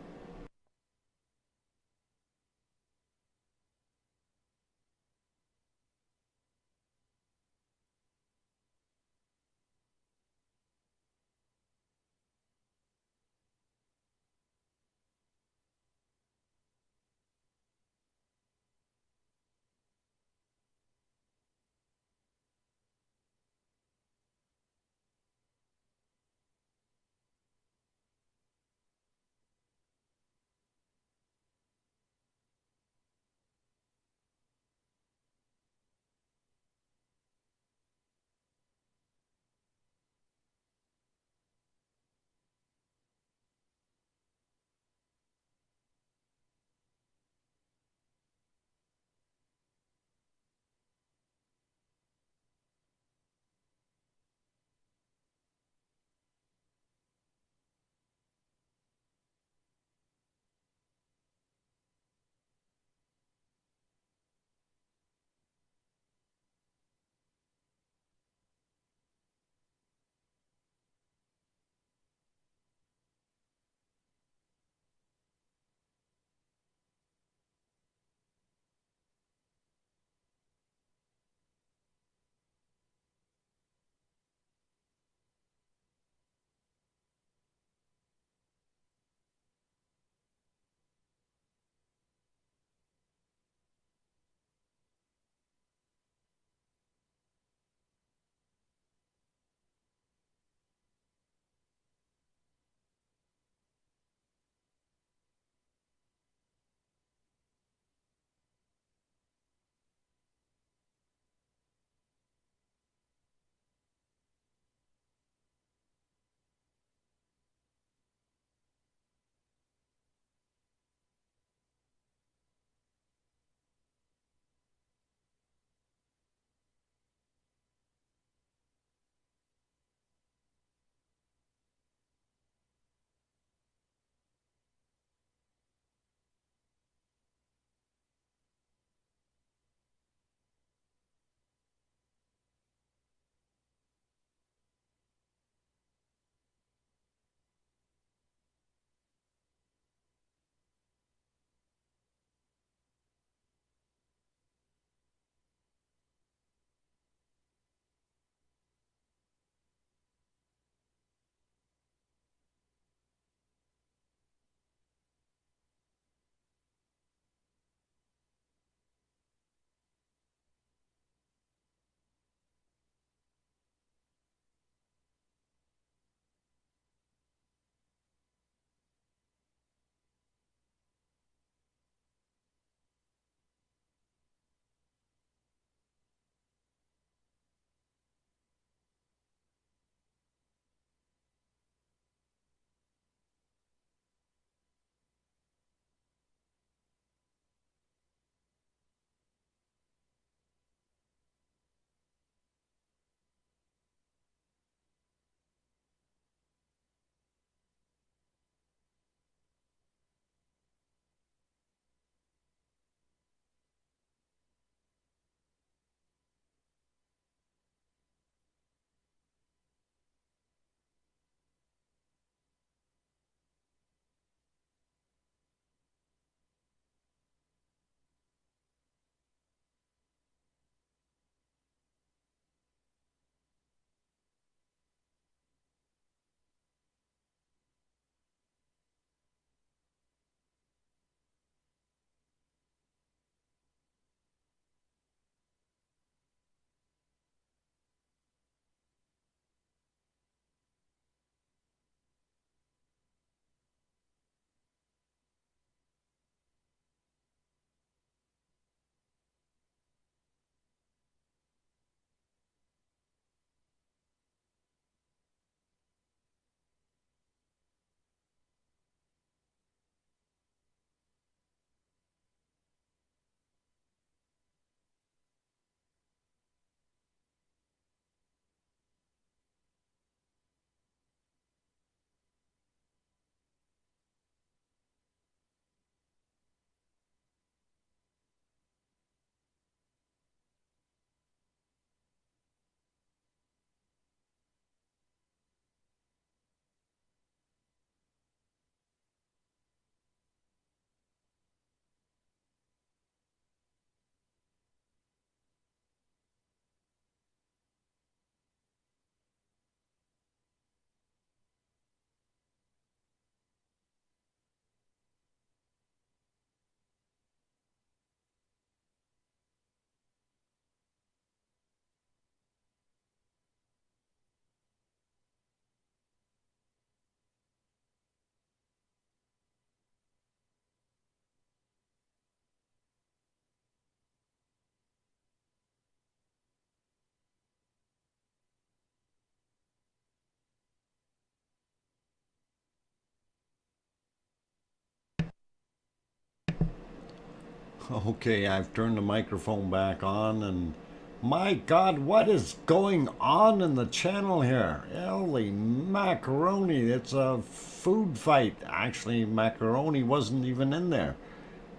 Okay, I've turned the microphone back on, and my God, what is going on in the channel here? Holy macaroni, it's a food fight. Actually, macaroni wasn't even in there.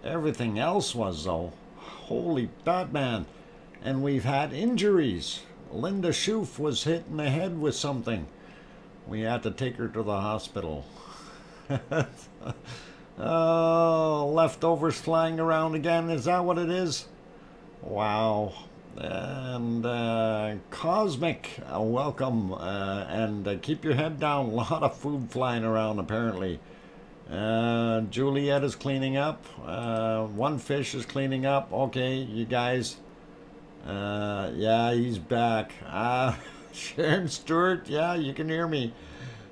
Everything else was, though. Holy Batman. And we've had injuries. Linda Schoof was hit in the head with something. We had to take her to the hospital. Oh, leftovers flying around again. Is that what it is? Wow. And Cosmic, welcome. And keep your head down. A lot of food flying around, apparently. Juliet is cleaning up. One Fish is cleaning up. Okay, you guys. Yeah, he's back. Sharon Stewart, yeah, you can hear me.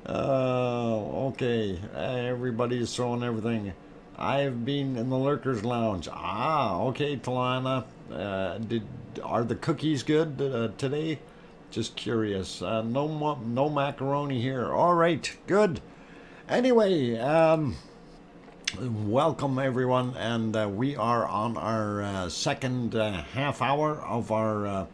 Okay, everybody's throwing everything. I've been in the Lurkers Lounge. Okay, Talana. Are the cookies good today? Just curious. No macaroni here. All right, good. Anyway, welcome everyone, and we are on our second half hour of our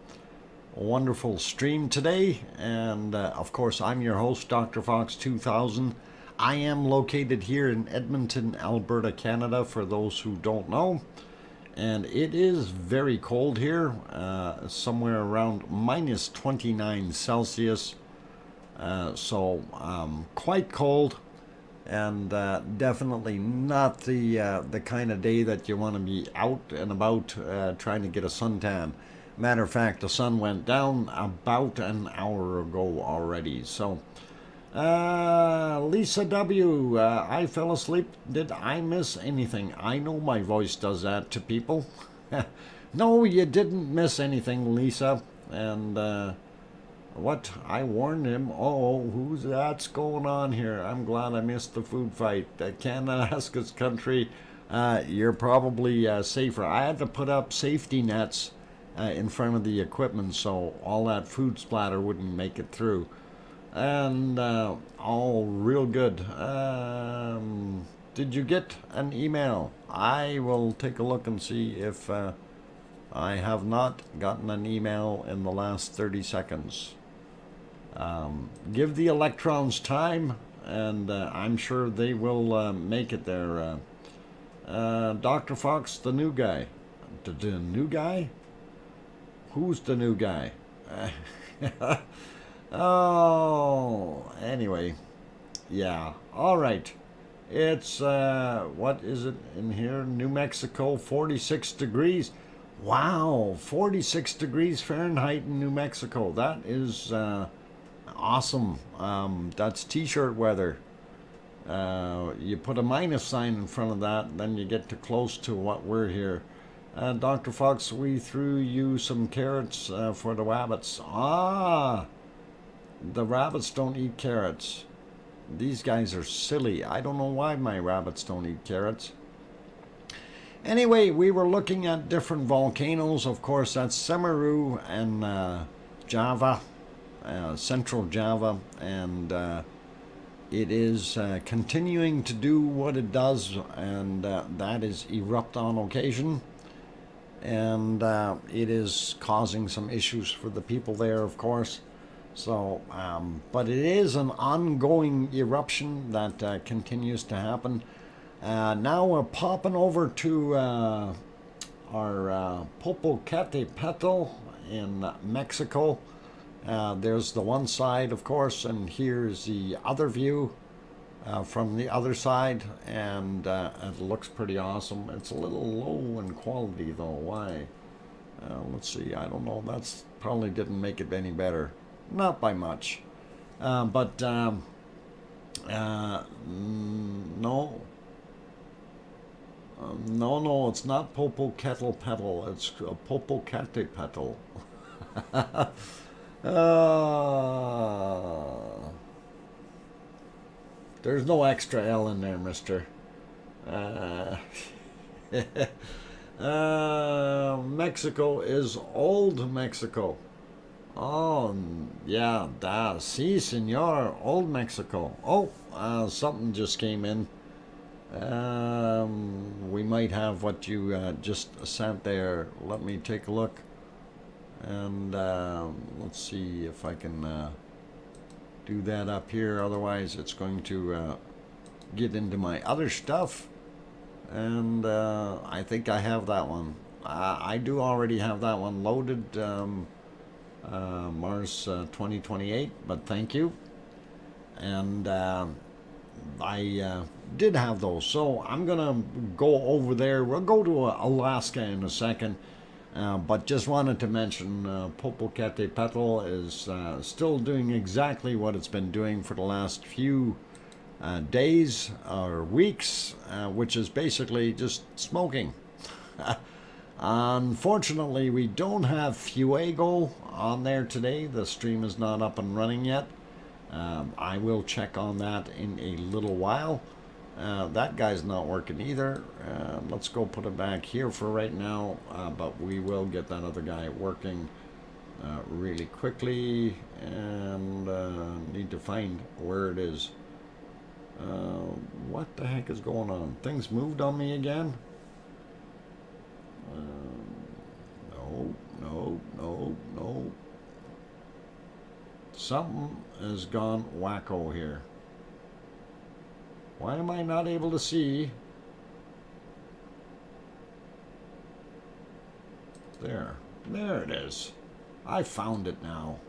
wonderful stream today. And of course, I'm your host, DrFox2000. I am located here in Edmonton, Alberta, Canada, for those who don't know. And it is very cold here, somewhere around minus 29 Celsius. So quite cold, and definitely not the kind of day that you want to be out and about trying to get a suntan. Matter of fact, the sun went down about an hour ago already. So, Lisa W., I fell asleep. Did I miss anything? I know my voice does that to people. No, you didn't miss anything, Lisa. And what? I warned him. Oh, who's that's going on here? I'm glad I missed the food fight. Kananaskis country, you're probably safer. I had to put up safety nets in front of the equipment so all that food splatter wouldn't make it through. And all real good. Did you get an email? I will take a look and see if I have not gotten an email in the last 30 seconds. Give the electrons time, and I'm sure they will make it there. Dr. Fox, the new guy. The new guy? Who's the new guy? Oh, anyway. Yeah, all right. It's, what is it in here? New Mexico, 46 degrees. Wow, 46 degrees Fahrenheit in New Mexico. That is awesome. That's t-shirt weather. You put a minus sign in front of that, and then you get too close to what we're here. Dr. Fox, we threw you some carrots for the rabbits. The rabbits don't eat carrots. These guys are silly. I don't know why my rabbits don't eat carrots. Anyway, we were looking at different volcanoes. Of course, that's Semeru and Java, Central Java, and it is continuing to do what it does, and that is erupt on occasion. And it is causing some issues for the people there, of course. So, but it is an ongoing eruption that continues to happen. Now we're popping over to our Popocatépetl in Mexico. There's the one side, of course, and here's the other view from the other side, and it looks pretty awesome. It's a little low in quality, though. Why? Let's see. I don't know. That's probably didn't make it any better. Not by much. But no. No, it's not Popocatépetl. It's Popocatépetl. There's no extra L in there, mister. Mexico is old Mexico. Oh, yeah, sí, señor, old Mexico. Oh, something just came in. We might have what you just sent there. Let me take a look. And let's see if I can do that up here. Otherwise, it's going to get into my other stuff. And I think I have that one. I do already have that one loaded. Mars 2028, but thank you. And I did have those, so I'm gonna go over there. We'll go to Alaska in a second, but just wanted to mention Popocatépetl is still doing exactly what it's been doing for the last few days or weeks, which is basically just smoking. Unfortunately, we don't have Fuego on there today. The stream is not up and running yet. I will check on that in a little while. That guy's not working either. Let's go put it back here for right now, but we will get that other guy working really quickly, and need to find where it is. What the heck is going on? Things moved on me again? No. Something has gone wacko here. Why am I not able to see? There it is. I found it now.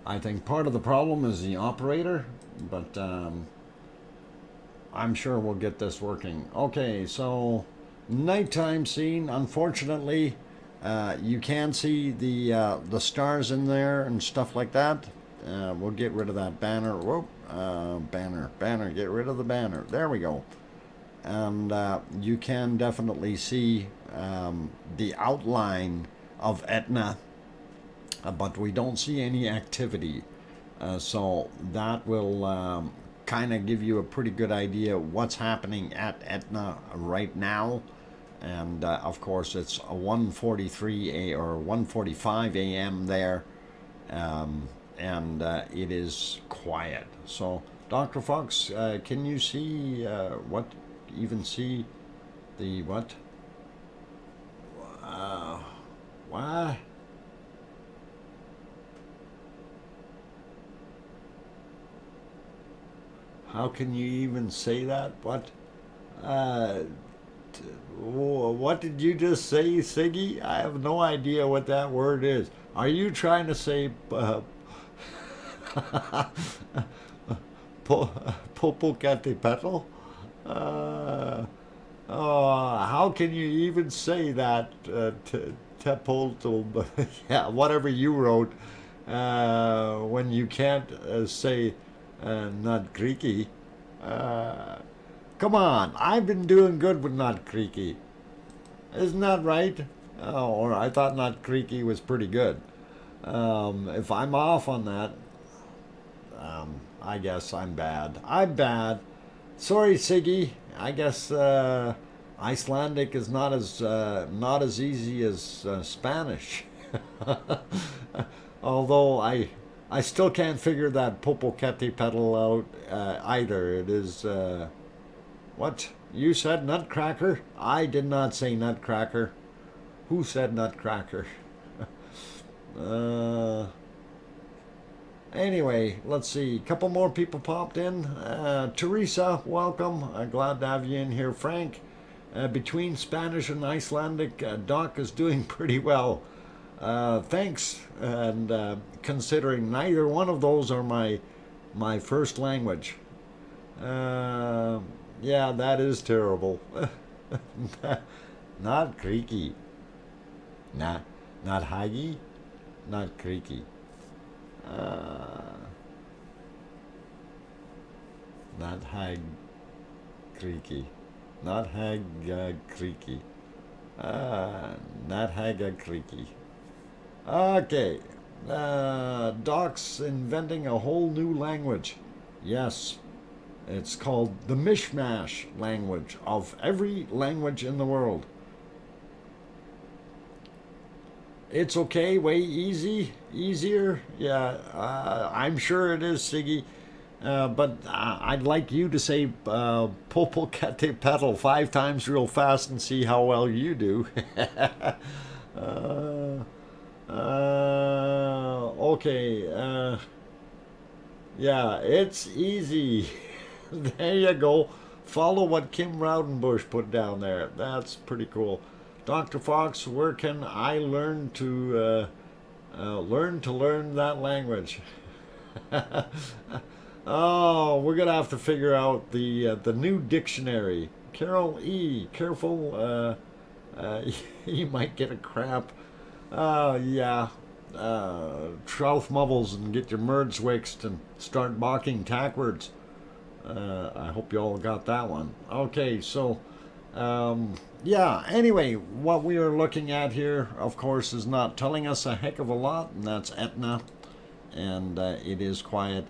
I think part of the problem is the operator, but I'm sure we'll get this working. Okay, so nighttime scene. Unfortunately, you can see the stars in there and stuff like that. We'll get rid of that banner. Whoop, banner. Get rid of the banner. There we go. And you can definitely see the outline of Etna, but we don't see any activity. So that will kind of give you a pretty good idea what's happening at Etna right now. And of course it's a 1:43 or 1:45 a.m. there, and it is quiet. So Dr. Fox, can you see even see the what? What? How can you even say that? What? What did you just say, Siggy? I have no idea what that word is. Are you trying to say Popocatépetl? How can you even say that? Tepolto, yeah, whatever you wrote, when you can't say not Greeky. Come on, I've been doing good with Not Creaky. Isn't that right? Oh, or I thought Not Creaky was pretty good. If I'm off on that, I guess I'm bad. I'm bad. Sorry, Siggy. I guess Icelandic is not as easy as Spanish. Although I still can't figure that Popocatépetl out either. It is. What? You said nutcracker? I did not say nutcracker. Who said nutcracker? Anyway, let's see. A couple more people popped in. Teresa, welcome. Glad to have you in here. Frank, between Spanish and Icelandic, Doc is doing pretty well. Thanks. And considering neither one of those are my first language. Yeah, that is terrible. Not creaky. Not haggy. Not creaky. Not hag creaky. Not hag creaky. Not hag creaky. Okay. Doc's inventing a whole new language. Yes. It's called the mishmash language of every language in the world. It's okay, way easier. Yeah, I'm sure it is, Siggy. But I'd like you to say Popocatépetl 5 times real fast and see how well you do. uh, okay. Yeah, it's easy. There you go. Follow what Kim Raudenbush put down there. That's pretty cool. Dr. Fox, where can I learn to learn that language? Oh, we're gonna have to figure out the new dictionary. Carol E, careful. You might get a cramp. Yeah. Trough mubbles and get your merds wixed and start barking tackwards. I hope you all got that one. Okay, so yeah, anyway, what we are looking at here, of course, is not telling us a heck of a lot, and that's Etna, and it is quiet.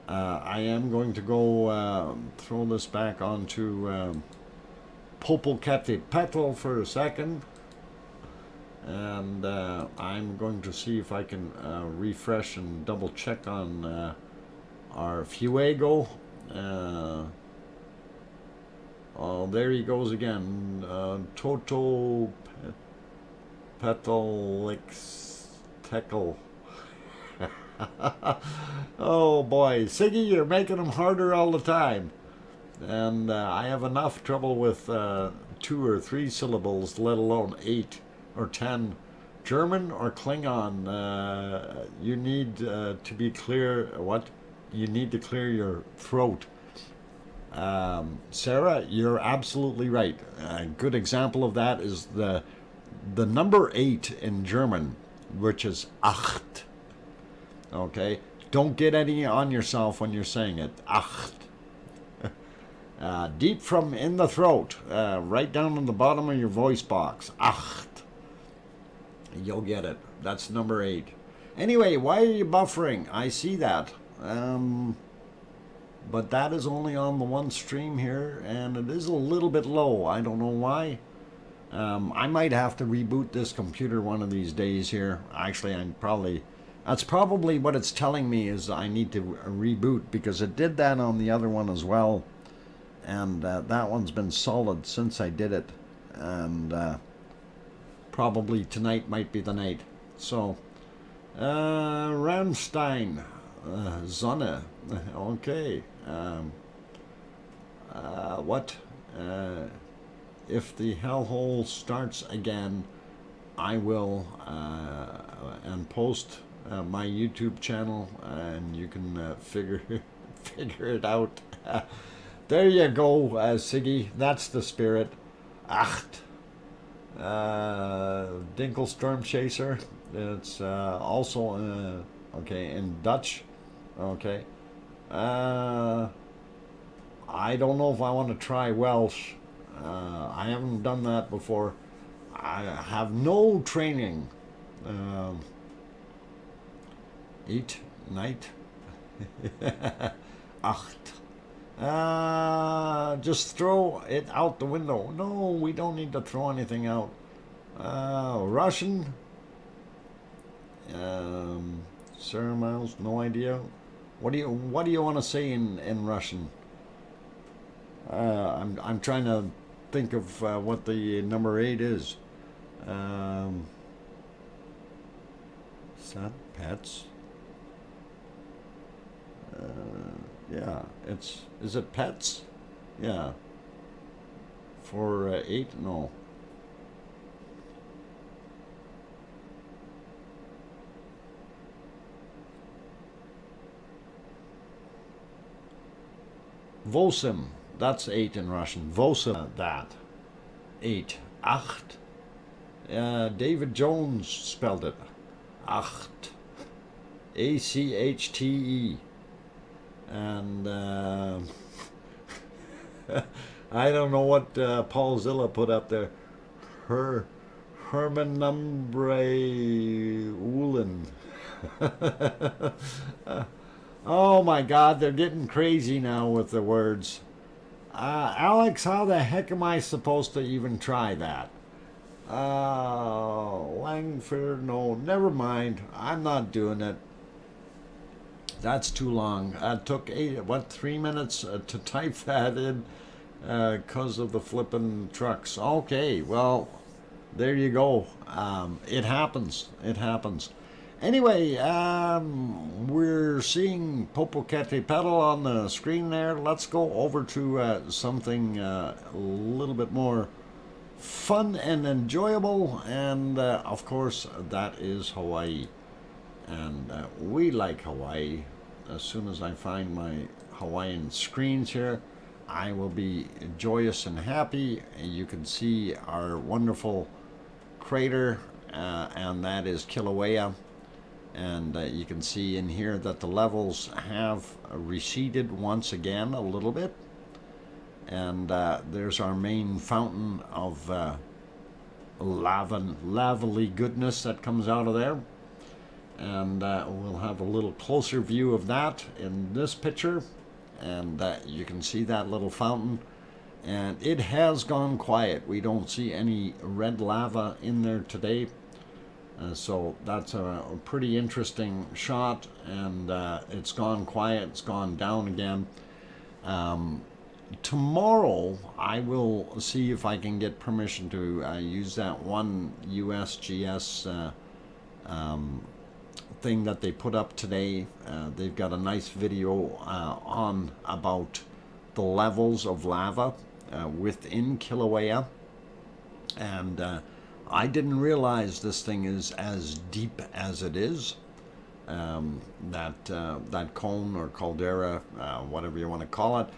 I am going to go throw this back onto Popocatépetl for a second, and I'm going to see if I can refresh and double check on our Fuego. Oh, there he goes again. Toto Petalix Tekel. Oh boy, Siggy, you're making them harder all the time. And I have enough trouble with 2 or 3 syllables, let alone 8 or 10. German or Klingon, you need to be clear. What? You need to clear your throat. Sarah, you're absolutely right. A good example of that is the number 8 in German, which is acht. Okay? Don't get any on yourself when you're saying it. Acht. Deep from in the throat, right down in the bottom of your voice box. Acht. You'll get it. That's number 8. Anyway, why are you buffering? I see that. But that is only on the one stream here, and it is a little bit low. I don't know why. I might have to reboot this computer one of these days here. Actually, that's probably what it's telling me, is I need to reboot, because it did that on the other one as well. And that one's been solid since I did it. And probably tonight might be the night. So, Rammstein, Sonne, okay. What? If the hellhole starts again, I will and post my YouTube channel, and you can figure it out. There you go, Siggy. That's the spirit. Acht. Dinkel Storm Chaser. It's also okay in Dutch. Okay. I don't know if I want to try Welsh. I haven't done that before. I have no training. Eat, night. Acht. Just throw it out the window. No, we don't need to throw anything out. Russian. Sarah Miles, no idea. What do you want to say in Russian? I'm trying to think of what the number 8 is. Sad pets. Yeah, is it pets? Yeah. For 8, no. Vosim, that's 8 in Russian. Vosim, that. 8. Acht. David Jones spelled it. Acht. A-C-H-T-E. And I don't know what Paul Zilla put up there. Hermanumbre Ulen. Oh my God, they're getting crazy now with the words. Alex, how the heck am I supposed to even try that? Langford, no, never mind. I'm not doing it. That's too long. It took 3 minutes to type that in because of the flippin' trucks. Okay, well, there you go. It happens. It happens. Anyway, we're seeing Popocatépetl on the screen there. Let's go over to something a little bit more fun and enjoyable, and of course that is Hawaii. And we like Hawaii. As soon as I find my Hawaiian screens here, I will be joyous and happy. You can see our wonderful crater, and that is Kilauea. And you can see in here that the levels have receded once again a little bit. And there's our main fountain of lavely goodness that comes out of there. And we'll have a little closer view of that in this picture. And you can see that little fountain. And it has gone quiet. We don't see any red lava in there today. So that's a pretty interesting shot. And it's gone quiet. It's gone down again. Tomorrow I will see if I can get permission to use that one USGS thing that they put up today. They've got a nice video on about the levels of lava within Kilauea, and I didn't realize this thing is as deep as it is. That cone or caldera, whatever you want to call it,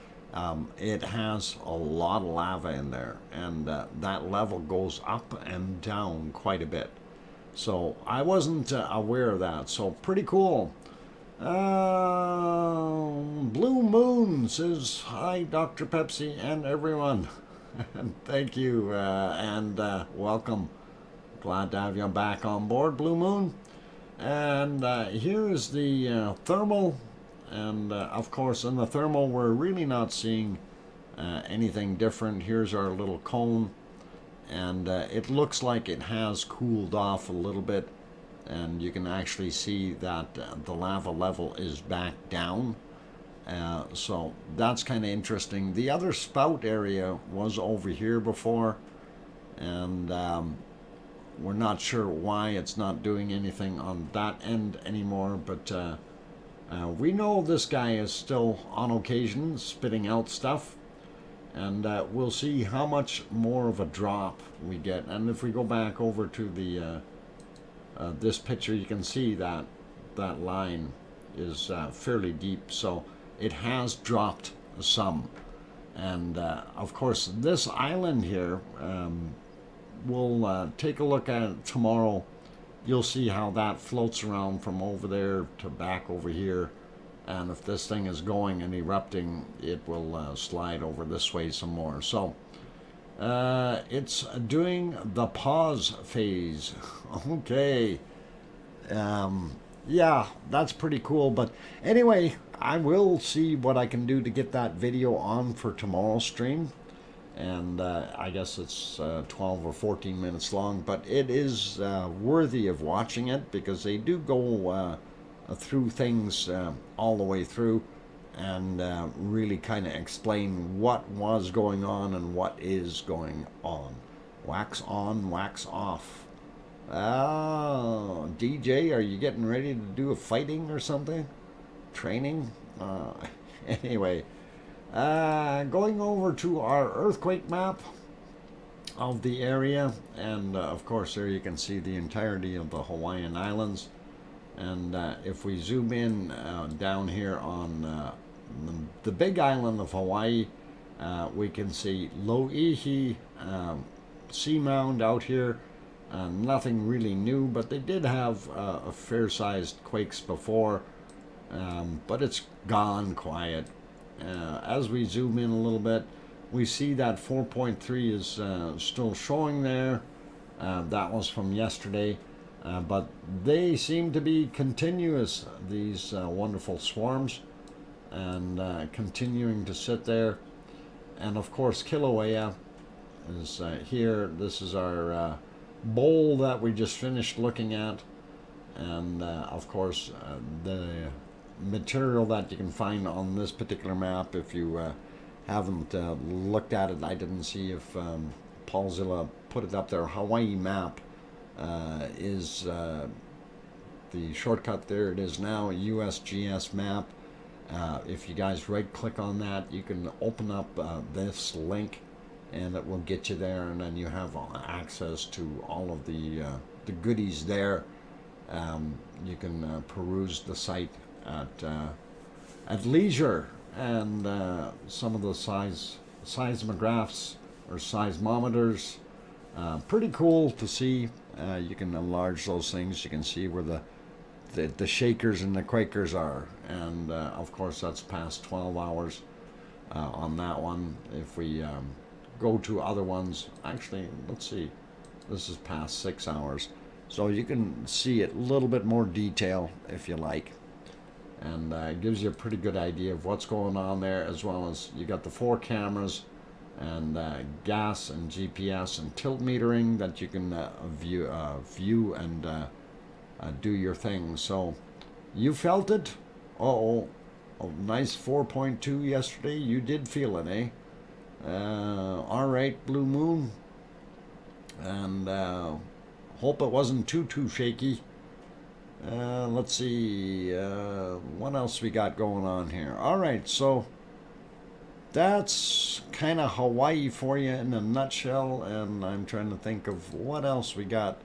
it has a lot of lava in there, and that level goes up and down quite a bit. So I wasn't aware of that. So pretty cool. Blue Moon says, hi, Dr. Pepsi and everyone. And thank you and welcome. Glad to have you back on board, Blue Moon. And here's the thermal. And of course, in the thermal, we're really not seeing anything different. Here's our little cone. And it looks like it has cooled off a little bit, and you can actually see that the lava level is back down. So that's kind of interesting. The other spout area was over here before, and we're not sure why it's not doing anything on that end anymore, but we know this guy is still on occasion spitting out stuff. And we'll see how much more of a drop we get. And if we go back over to the this picture, you can see that that line is fairly deep. So it has dropped some. And of course, this island here, we'll take a look at it tomorrow. You'll see how that floats around from over there to back over here. And if this thing is going and erupting, it will slide over this way some more. So it's doing the pause phase. Okay. Yeah, that's pretty cool. But anyway, I will see what I can do to get that video on for tomorrow's stream. And I guess it's 12 or 14 minutes long. But it is worthy of watching it because they do go through things all the way through and really kind of explain what was going on and what is going on. Wax on, wax off. Oh, DJ, are you getting ready to do a fighting or something? Training? Anyway, going over to our earthquake map of the area, and of course there you can see the entirety of the Hawaiian Islands. And if we zoom in down here on the big island of Hawaii, we can see Loihi seamound out here. Nothing really new, but they did have a fair-sized quakes before, but it's gone quiet. As we zoom in a little bit, we see that 4.3 is still showing there. That was from yesterday. But they seem to be continuous, these wonderful swarms, and continuing to sit there. And of course, Kilauea is here. This is our bowl that we just finished looking at. And of course, the material that you can find on this particular map. If you haven't looked at it, I didn't see if Paulzilla put it up there. Hawaii map is the shortcut. There it is now, USGS map. If you guys right click on that, you can open up this link and it will get you there, and then you have access to all of the goodies there. You can peruse the site at leisure, and some of the seismographs or seismometers, pretty cool to see. You can enlarge those things. You can see where the shakers and the quakers are, and of course that's past 12 hours on that one. If we go to other ones, actually, let's see, this is past 6 hours, so you can see it a little bit more detail if you like, and it gives you a pretty good idea of what's going on there, as well as you got the 4 cameras and gas and GPS and tilt metering that you can view and do your thing. So you felt it. Oh, nice 4.2 yesterday. You did feel it, eh? All right, Blue Moon, and hope it wasn't too shaky. Let's see what else we got going on here. All right, so that's kind of Hawaii for you in a nutshell, and I'm trying to think of what else we got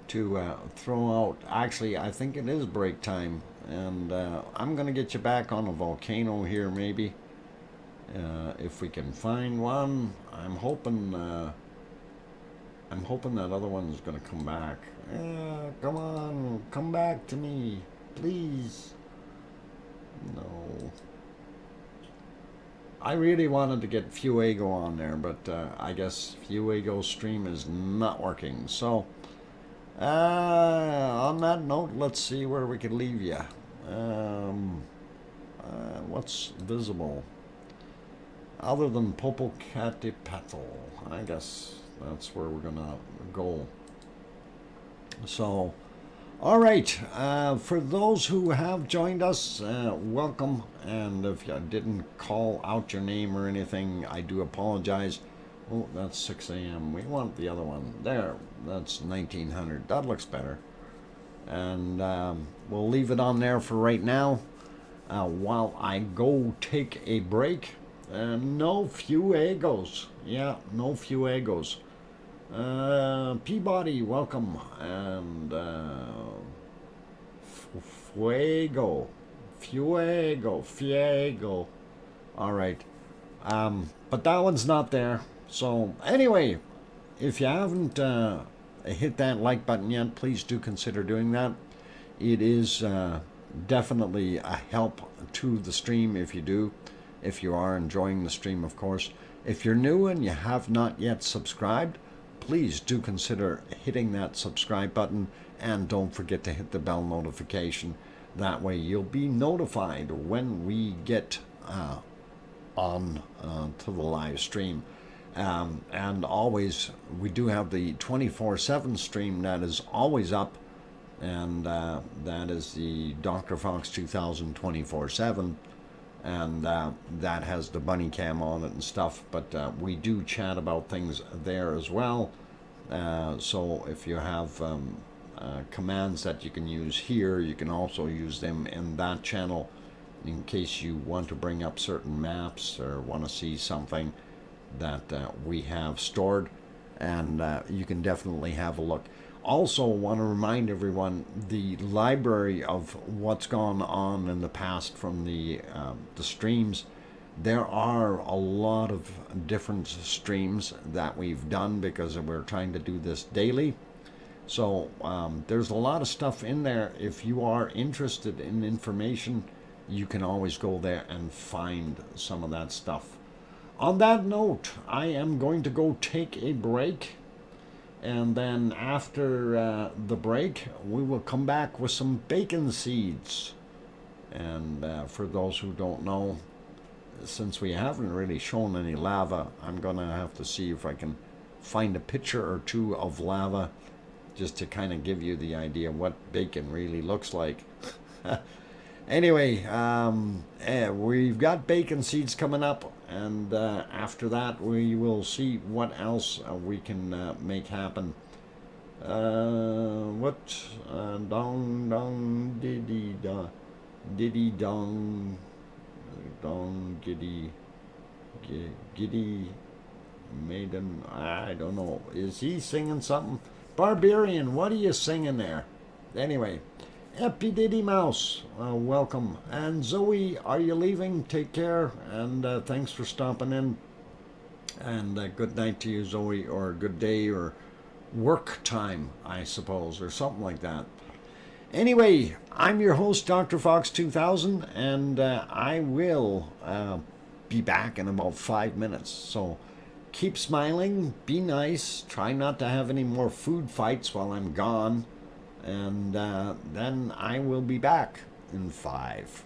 to throw out. Actually, I think it is break time, and I'm gonna get you back on a volcano here, maybe, if we can find one. I'm hoping that other one's gonna come back. Come on, come back to me, please. No. I really wanted to get Fuego on there, but I guess Fuego's stream is not working. So, on that note, let's see where we could leave you. What's visible? Other than Popocatépetl, I guess that's where we're gonna go. So, all right, for those who have joined us, welcome, and if I didn't call out your name or anything, I do apologize. Oh, that's 6 a.m. We want the other one. There, that's 1900. That looks better. And we'll leave it on there for right now while I go take a break. No Fuegos. Yeah, no Fuegos. Peabody, welcome, and Fuego. All right, but that one's not there. So anyway, if you haven't hit that like button yet, please do consider doing that. It is definitely a help to the stream if you do, if you are enjoying the stream, of course. If you're new and you have not yet subscribed, please do consider hitting that subscribe button, and don't forget to hit the bell notification. That way you'll be notified when we get on to the live stream. And always, we do have the 24/7 stream that is always up, and that is the DrFox2000 24/7. And that has the bunny cam on it and stuff, but we do chat about things there as well. So if you have commands that you can use here, you can also use them in that channel in case you want to bring up certain maps or want to see something that we have stored, and you can definitely have a look. Also want to remind everyone the library of what's gone on in the past from the streams. There are a lot of different streams that we've done because we're trying to do this daily. So there's a lot of stuff in there. If you are interested in information, you can always go there and find some of that stuff. On that note, I am going to go take a break. And then after the break, we will come back with some bacon seeds. And for those who don't know, since we haven't really shown any lava, I'm going to have to see if I can find a picture or two of lava just to kind of give you the idea what bacon really looks like. Anyway, we've got bacon seeds coming up, and after that, we will see what else we can make happen. What? Dong dong diddy da diddy dong dong giddy giddy maiden. I don't know. Is he singing something? Barbarian, what are you singing there? Anyway, Eppy Diddy Mouse, welcome. And Zoe, are you leaving? Take care, and thanks for stopping in. And good night to you, Zoe, or good day, or work time, I suppose, or something like that. Anyway, I'm your host, DrFox2000, and I will be back in about 5 minutes. So keep smiling, be nice, try not to have any more food fights while I'm gone, and then I will be back in 5.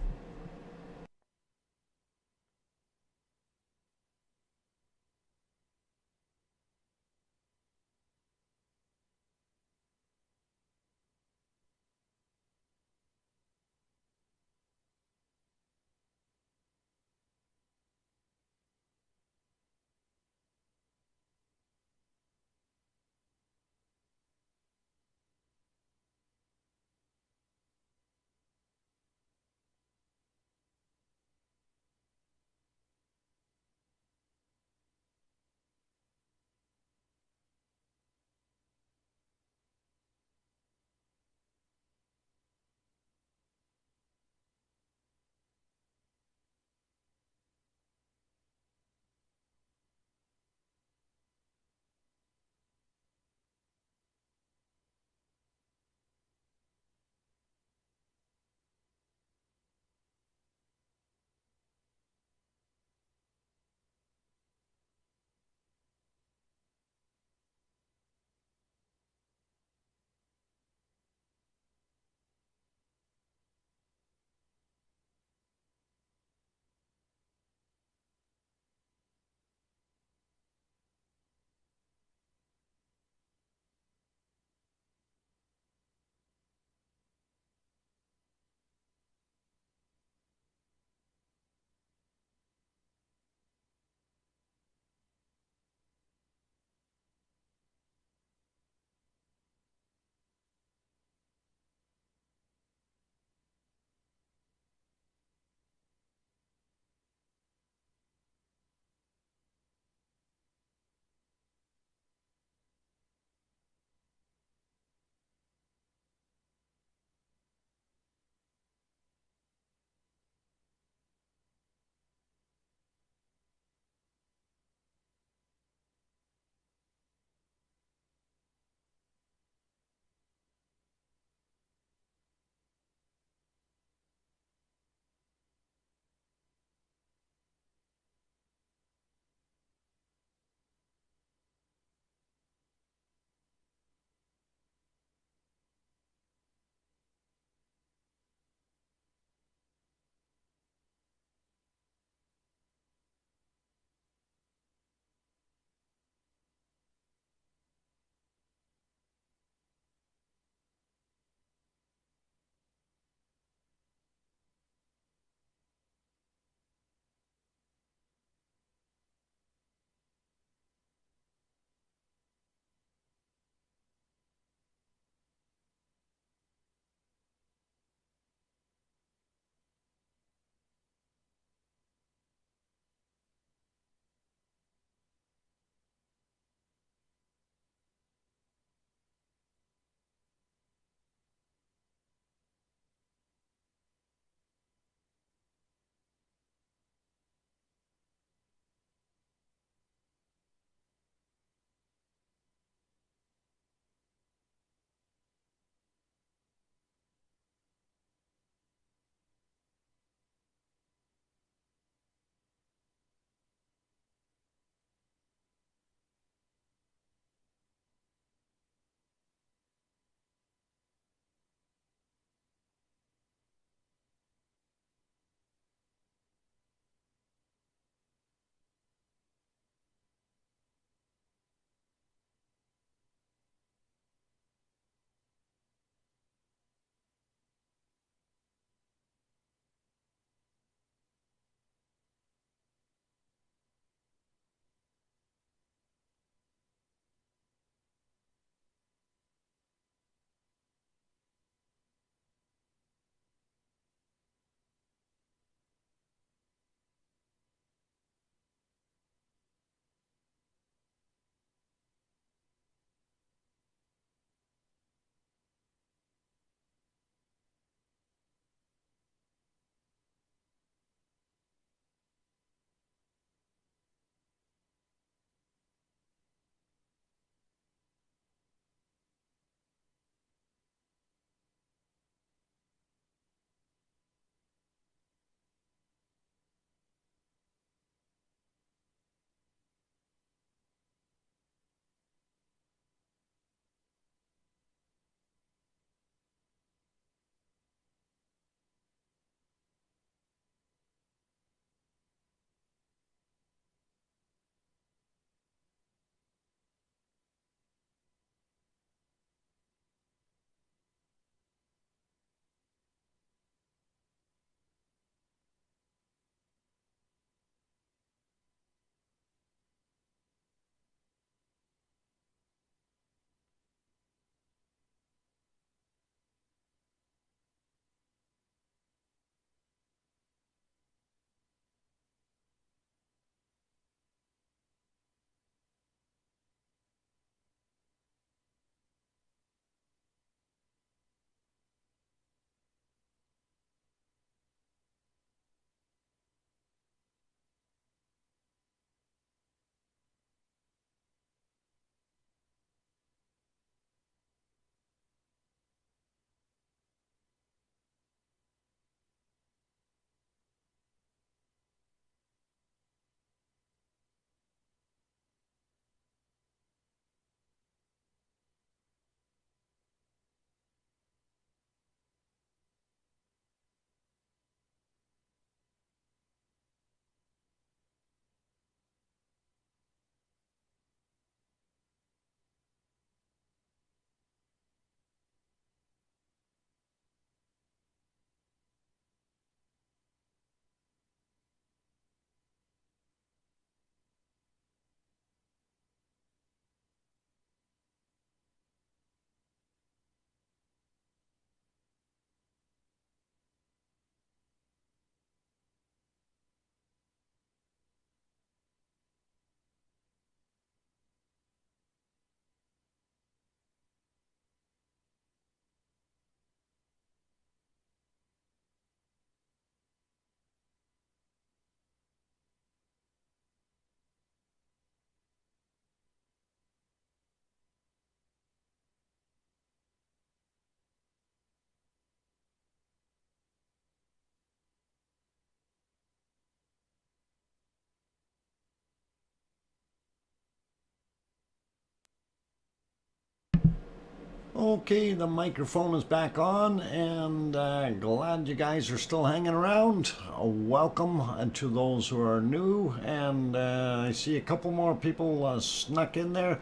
Okay, the microphone is back on, and glad you guys are still hanging around. Welcome to those who are new, and I see a couple more people snuck in there.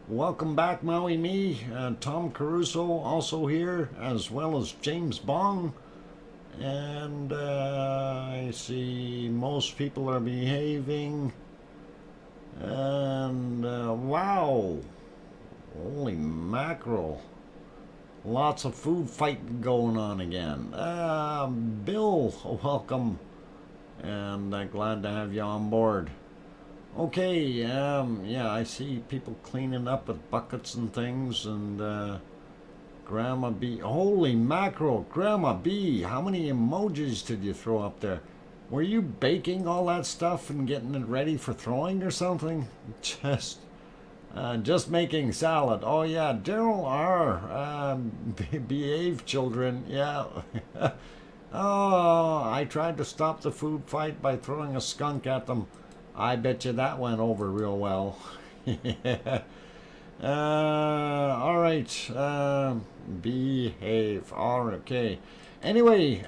Welcome back, Maui Me. Tom Caruso also here, as well as James Bong. And I see most people are behaving. And wow, holy mackerel. Lots of food fighting going on again. Bill, welcome. And glad to have you on board. Okay, yeah, I see people cleaning up with buckets and things, and Grandma B. Holy mackerel, Grandma B, how many emojis did you throw up there? Were you baking all that stuff and getting it ready for throwing or something? Just making salad. Oh yeah, Daryl R. Behave, children. Yeah. Oh, I tried to stop the food fight by throwing a skunk at them. I bet you that went over real well. Yeah. All right. Behave. All right. Okay. Anyway,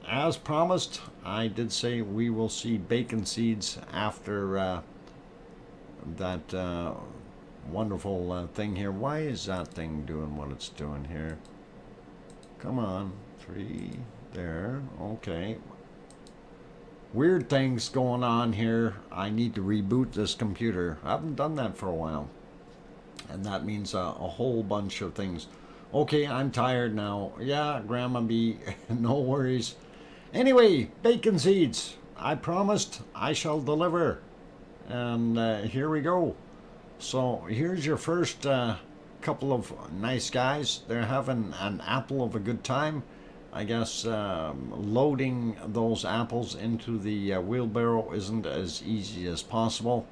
as promised, I did say we will see bacon seeds after that wonderful thing here. Why is that thing doing what it's doing here? Come on. 3 there. Okay. Weird things going on here. I need to reboot this computer. I haven't done that for a while. And that means a whole bunch of things. Okay, I'm tired now. Yeah, Grandma B, no worries. Anyway, bacon seeds. I promised I shall deliver. And here we go. So here's your first couple of nice guys. They're having an apple of a good time. I guess loading those apples into the wheelbarrow isn't as easy as possible.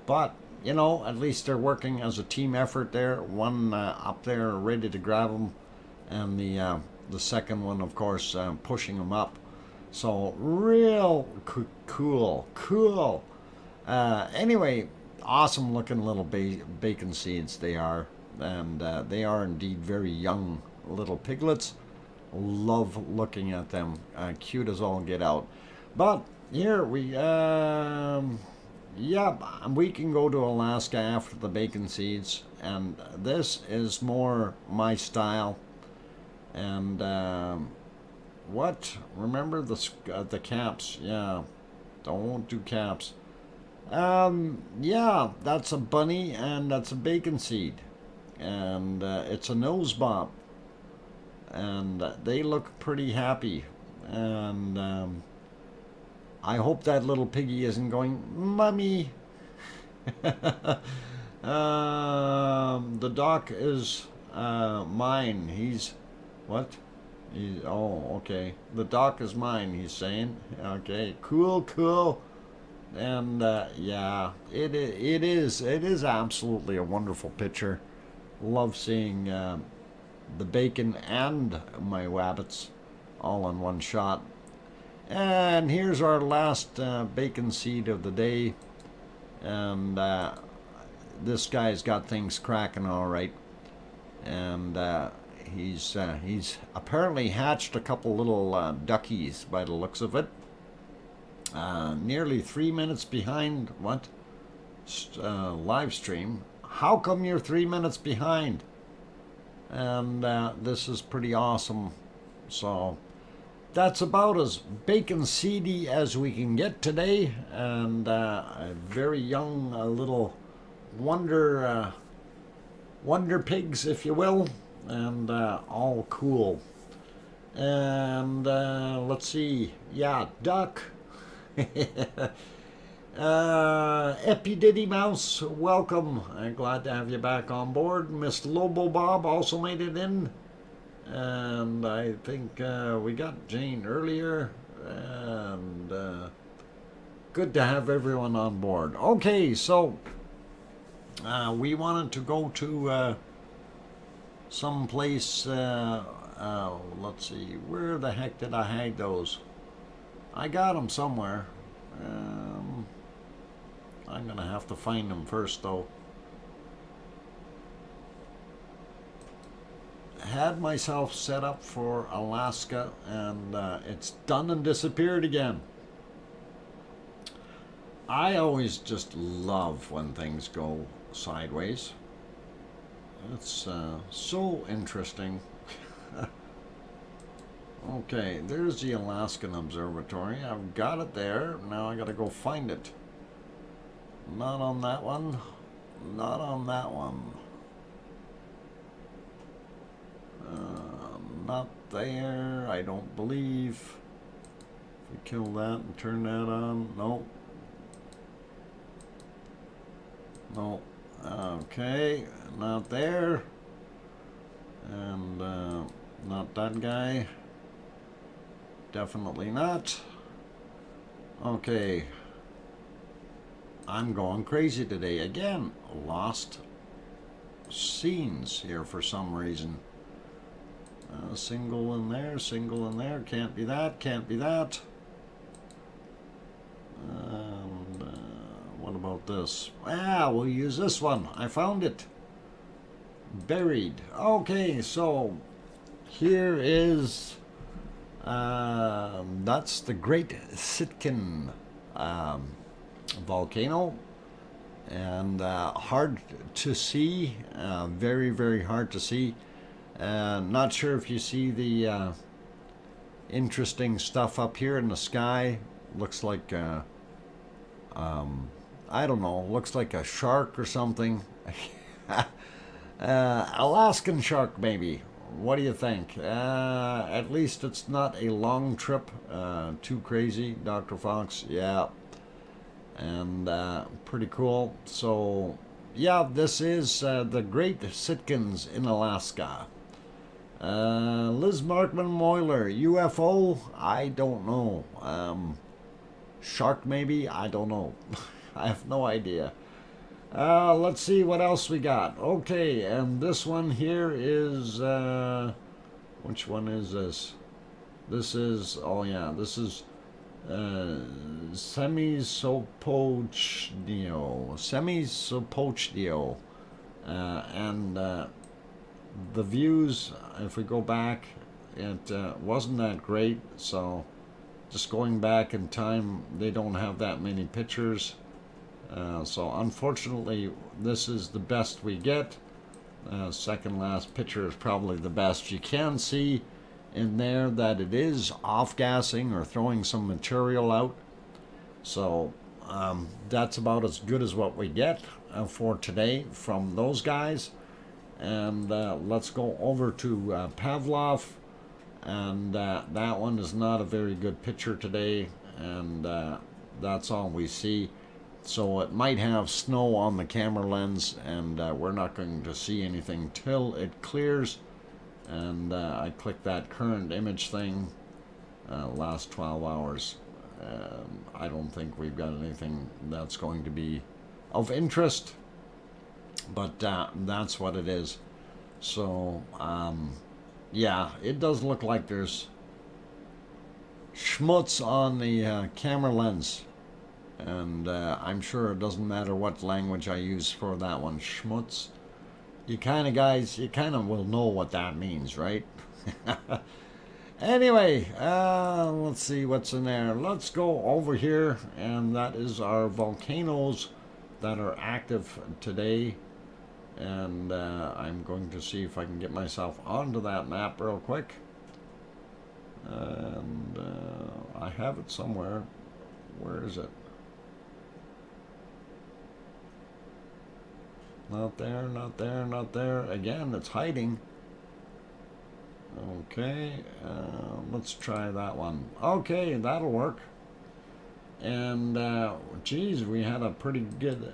But, you know, at least they're working as a team effort there. One up there ready to grab them, and the second one, of course, pushing them up. So real cool. Anyway, awesome looking little bacon seeds they are, and they are indeed very young little piglets. Love looking at them, cute as all get out. But here we yeah, we can go to Alaska after the bacon seeds, and this is more my style. And what? Remember the caps? Yeah, don't do caps. Yeah, that's a bunny and that's a bacon seed, and it's a nose bob, and they look pretty happy. And I hope that little piggy isn't going, Mummy. The doc is mine. He's what? Oh, okay. The doc is mine, he's saying. Okay, cool. And yeah, it is absolutely a wonderful picture. Love seeing the bacon and my wabbits all in one shot. And here's our last bacon seed of the day, and this guy's got things cracking all right, and he's apparently hatched a couple little duckies by the looks of it. Nearly 3 minutes behind what? Live stream. How come you're 3 minutes behind? And this is pretty awesome. So that's about as bacon seedy as we can get today, and a very young little wonder pigs, if you will, and all cool. And let's see, yeah, duck. Epi Diddy Mouse, welcome. I'm glad to have you back on board. Miss Lobo Bob also made it in. And I think we got Jane earlier, and good to have everyone on board. Okay, so we wanted to go to some place, let's see, where the heck did I hide those? I got them somewhere. I'm gonna have to find them first, though. had myself set up for Alaska, and it's done and disappeared again. I always just love when things go sideways. It's so interesting. Okay, there's the Alaskan Observatory. I've got it there. Now I gotta go find it. Not on that one. Not on that one. Not there, I don't believe. If we kill that and turn that on, no. No. Okay, not there. And not that guy. Definitely not. Okay. I'm going crazy today again. Lost scenes here for some reason. Single in there, single in there. Can't be that, can't be that. And what about this? Ah, we'll use this one. I found it. Buried. Okay, so here is that's the Great Sitkin volcano, and hard to see, very, very hard to see. Not sure if you see the interesting stuff up here in the sky. Looks like I don't know, looks like a shark or something. Alaskan shark maybe. What do you think? At least it's not a long trip. Too crazy, Dr. Fox. Yeah. And pretty cool. So, yeah, this is the Great Sitkins in Alaska. Liz Markman Moyler, UFO? I don't know. Shark maybe? I don't know. I have no idea. Let's see what else we got. Okay, and this one here is, which one is this? This is, oh yeah, this is Semisopochnia. And the views, if we go back, it wasn't that great, so just going back in time, they don't have that many pictures. So unfortunately, this is the best we get. Second last picture is probably the best. You can see in there that it is off-gassing or throwing some material out. So that's about as good as what we get for today from those guys. And let's go over to Pavlov. And that one is not a very good picture today. And that's all we see. So it might have snow on the camera lens, and we're not going to see anything till it clears. And I click that current image thing, last 12 hours. I don't think we've got anything that's going to be of interest, but that's what it is. So yeah, it does look like there's schmutz on the camera lens. And I'm sure it doesn't matter what language I use for that one, schmutz. You kind of will know what that means, right? Anyway, let's see what's in there. Let's go over here, and that is our volcanoes that are active today. And I'm going to see if I can get myself onto that map real quick. And I have it somewhere. Where is it? Not there, not there, not there. Again, it's hiding. Okay, let's try that one. Okay, that'll work. And, geez, we had a pretty good,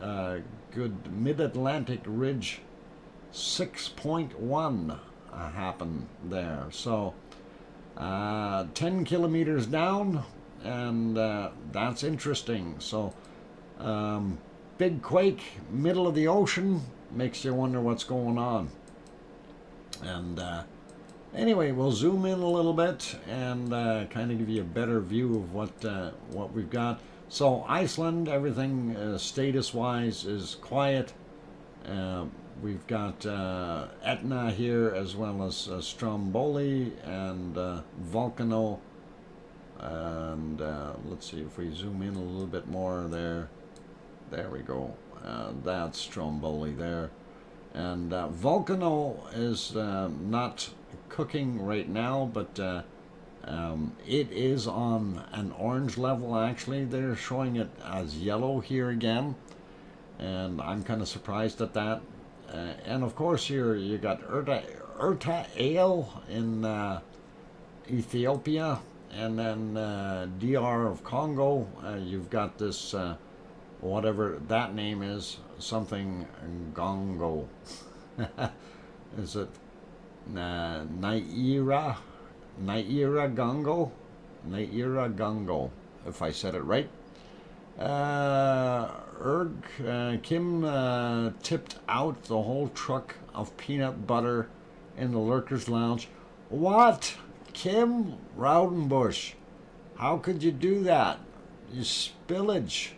good mid-Atlantic ridge 6.1 happen there. So, 10 kilometers down, and that's interesting. So, big quake, middle of the ocean, makes you wonder what's going on. And anyway, we'll zoom in a little bit and kind of give you a better view of what we've got. So Iceland, everything status-wise is quiet. we've got Etna here, as well as Stromboli and Volcano. And let's see if we zoom in a little bit more there. There we go. That's Stromboli there. And Volcano is not cooking right now, but it is on an orange level. Actually, they're showing it as yellow here again, and I'm kind of surprised at that. And of course, here you got Erta Ale in Ethiopia, and then DR of Congo. You've got this whatever that name is, something Gongo. Is it Naira Gongo? Naira Gongo, if I said it right. Kim tipped out the whole truck of peanut butter in the Lurkers Lounge. What? Kim Raudenbush, how could you do that? You spillage.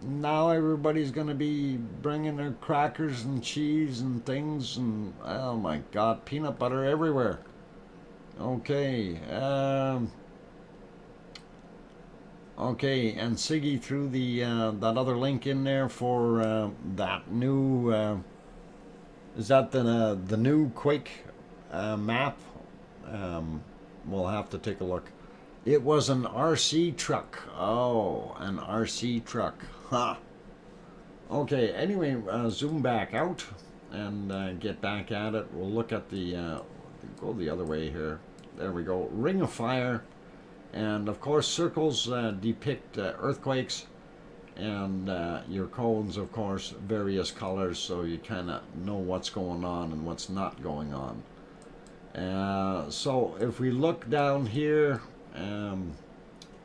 Now everybody's going to be bringing their crackers and cheese and things, and oh my god, peanut butter everywhere. Okay, okay, and Siggy threw the that other link in there for that new is that the new Quake map? We'll have to take a look. It was an RC truck. Oh, an RC truck. Ha. Okay, anyway, zoom back out and get back at it. We'll look at the, go the other way here. There we go. Ring of Fire. And of course, circles depict earthquakes. And your cones, of course, various colors, so you kind of know what's going on and what's not going on. So if we look down here,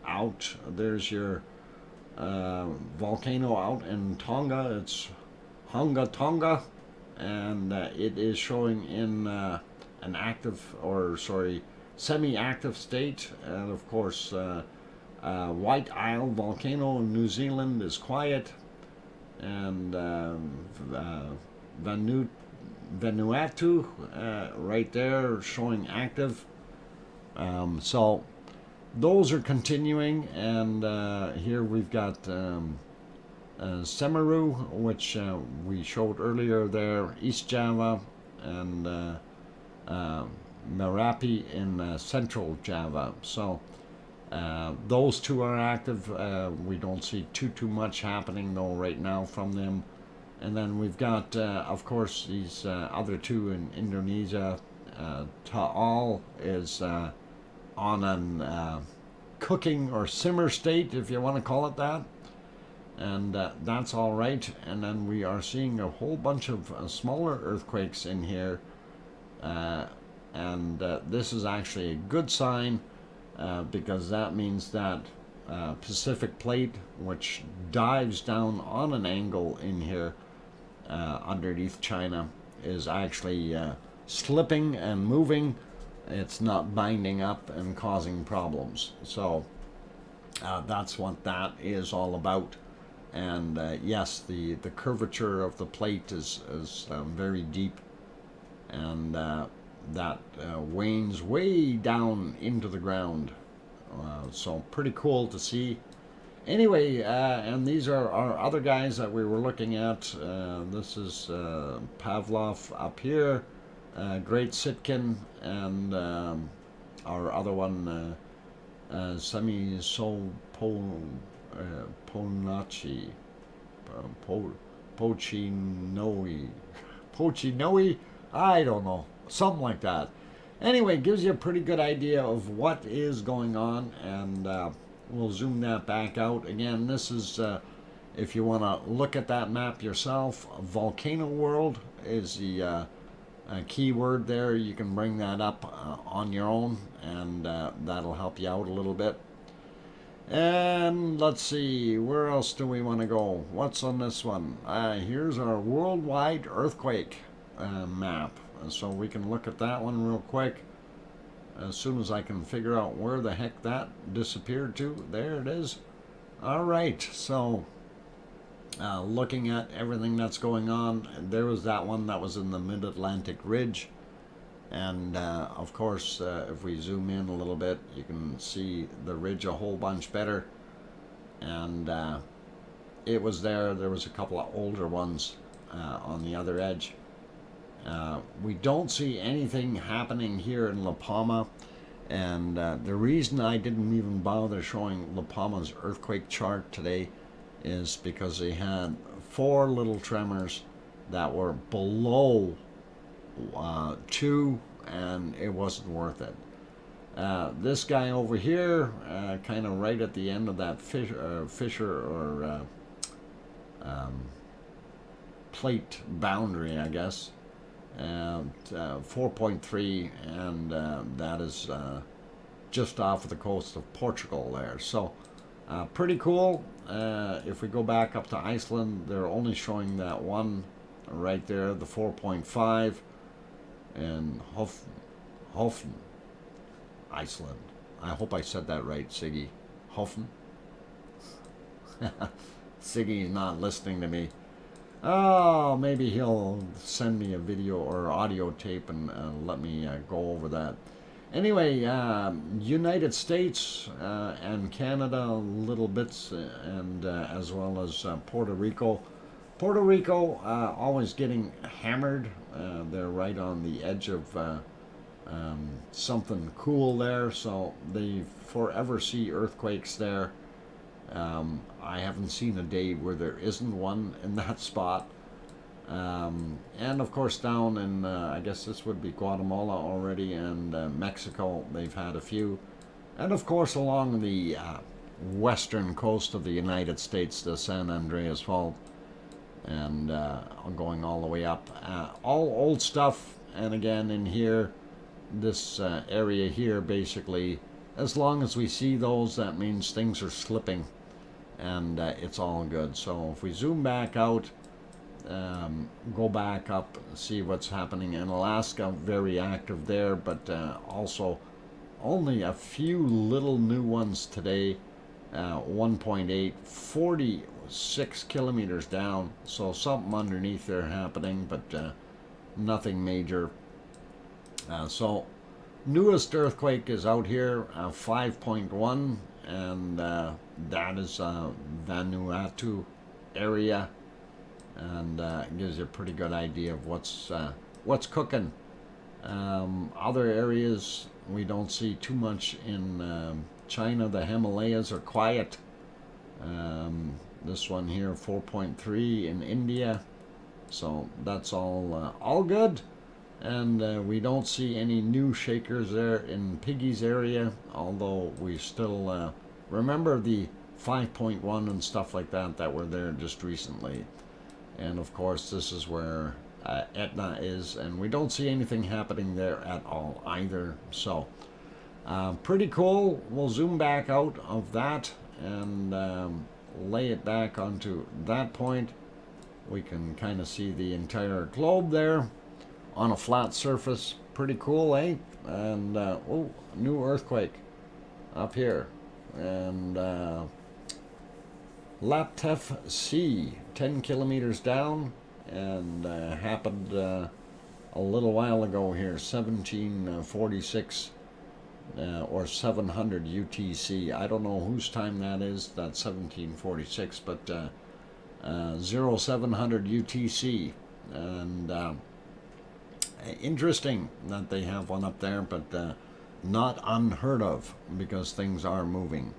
out, there's your volcano out in Tonga. It's Hunga Tonga, and it is showing in an active, or sorry, semi-active state. And of course, White Isle volcano in New Zealand is quiet, and Vanuatu right there showing active. So those are continuing, and here we've got Semeru, which we showed earlier there, East Java, and Merapi in Central Java. So those two are active. We don't see too much happening though right now from them. And then we've got, of course, these other two in Indonesia. Taal is on an cooking or simmer state, if you want to call it that. And that's all right. And then we are seeing a whole bunch of smaller earthquakes in here. And this is actually a good sign, because that means that Pacific Plate, which dives down on an angle in here underneath China, is actually slipping and moving. It's not binding up and causing problems. So that's what that is all about. And yes, the curvature of the plate is very deep, and that wanes way down into the ground. So pretty cool to see. Anyway, and these are our other guys that we were looking at. This is Pavlov up here, Great Sitkin, and our other one, Ponachi, Pochinoi, I don't know, something like that. Anyway, gives you a pretty good idea of what is going on, and we'll zoom that back out. Again, this is, if you want to look at that map yourself, Volcano World is the keyword there. You can bring that up on your own, and that'll help you out a little bit. And let's see, where else do we want to go? What's on this one? Here's our worldwide earthquake map. So we can look at that one real quick as soon as I can figure out where the heck that disappeared to. There it is. All right, so looking at everything that's going on. There was that one that was in the mid-Atlantic ridge. And of course, if we zoom in a little bit, you can see the ridge a whole bunch better. And it was there. There was a couple of older ones on the other edge. We don't see anything happening here in La Palma. And the reason I didn't even bother showing La Palma's earthquake chart today is because they had 4 little tremors that were below 2, and it wasn't worth it. This guy over here, kind of right at the end of that fissure or plate boundary, I guess, 4.3, and that is just off of the coast of Portugal there. So pretty cool. If we go back up to Iceland, they're only showing that one right there, the 4.5, and Hofen, Iceland. I hope I said that right, Siggy. Hofen? Siggy's not listening to me. Oh, maybe he'll send me a video or audio tape and let me go over that. Anyway, United States and Canada, little bits, and as well as Puerto Rico. Puerto Rico always getting hammered. They're right on the edge of something cool there, so they forever see earthquakes there. I haven't seen a day where there isn't one in that spot. And of course down in, I guess this would be Guatemala already, and Mexico, they've had a few. And of course along the western coast of the United States, the San Andreas Fault, and going all the way up. All old stuff, and again in here, this area here, basically, as long as we see those, that means things are slipping, and it's all good. So if we zoom back out, go back up, see what's happening in Alaska, very active there, but also only a few little new ones today. 1.8, 46 kilometers down, so something underneath there happening, but nothing major. So newest earthquake is out here, 5.1, and that is Vanuatu area, and gives you a pretty good idea of what's cooking. Other areas we don't see too much in China. The Himalayas are quiet. This one here, 4.3 in India, so that's all good. And we don't see any new shakers there in Piggy's area, although we still remember the 5.1 and stuff like that were there just recently. And of course this is where Etna is, and we don't see anything happening there at all either. So pretty cool. We'll zoom back out of that and lay it back onto that point. We can kind of see the entire globe there on a flat surface. Pretty cool, eh? And oh, new earthquake up here, and Laptev C, 10 kilometers down, and happened a little while ago here, 1746 or 700 UTC. I don't know whose time that is, that's 1746, but 0700 UTC, and interesting that they have one up there, but not unheard of, because things are moving.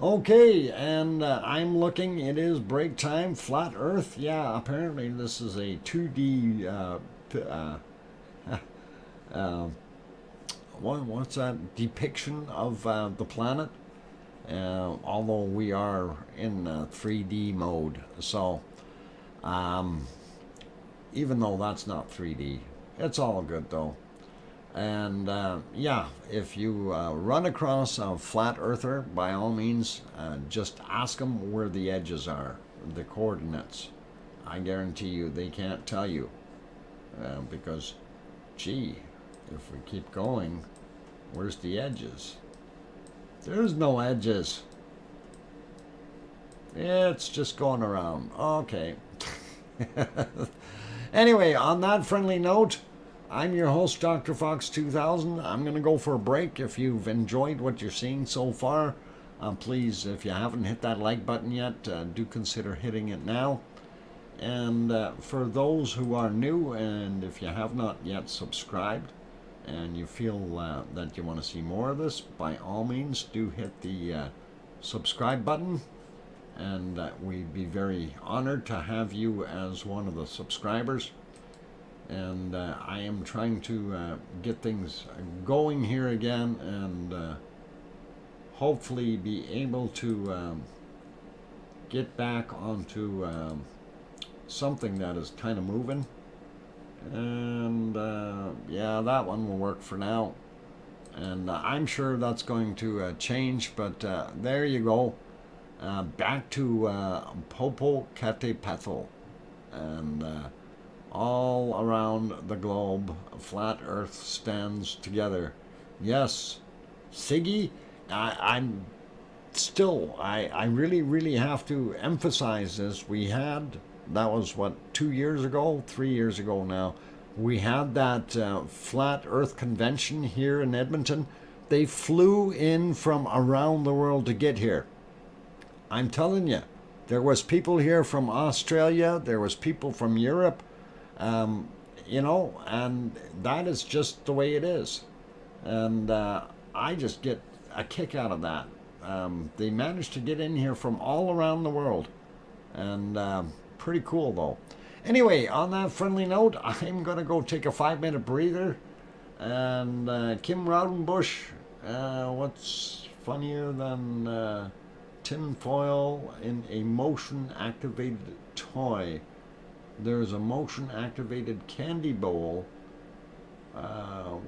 Okay, and I'm looking, it is break time. Flat Earth, yeah, apparently this is a 2D what's that, depiction of the planet, although we are in 3D mode. So even though that's not 3D, it's all good though. And yeah, if you run across a flat earther, by all means, just ask them where the edges are, the coordinates. I guarantee you they can't tell you, because, gee, if we keep going, where's the edges? There's no edges. It's just going around. Okay. Anyway, on that friendly note, I'm your host, DrFox2000. I'm going to go for a break. If you've enjoyed what you're seeing so far, please, if you haven't hit that like button yet, do consider hitting it now. And for those who are new, and if you have not yet subscribed, and you feel that you want to see more of this, by all means, do hit the subscribe button. And we'd be very honored to have you as one of the subscribers. And I am trying to get things going here again, and hopefully be able to get back onto something that is kind of moving. And yeah, that one will work for now. And I'm sure that's going to change, but there you go. Back to Popocatépetl, and all around the globe, flat Earth stands together. Yes, Siggy, I'm still, I really, really have to emphasize this. We had, that was what, 2 years ago, 3 years ago now, we had that flat Earth convention here in Edmonton. They flew in from around the world to get here. I'm telling you, there was people here from Australia, there was people from Europe, you know, and that is just the way it is. And I just get a kick out of that. They managed to get in here from all around the world, and pretty cool though. Anyway, on that friendly note, I'm going to go take a 5-minute breather. And Kim Raudenbush, what's funnier than tinfoil in a motion-activated toy? There's a motion-activated candy bowl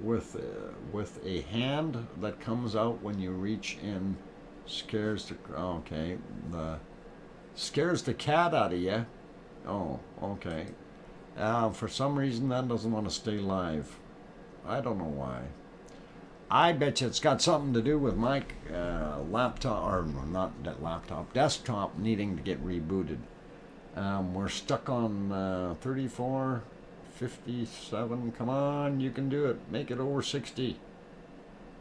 with a hand that comes out when you reach in. Scares the cat out of you. Oh, okay. For some reason that doesn't want to stay live. I don't know why. I bet you it's got something to do with my laptop, or not that laptop, desktop needing to get rebooted. We're stuck on 34, 57. Come on, you can do it. Make it over 60.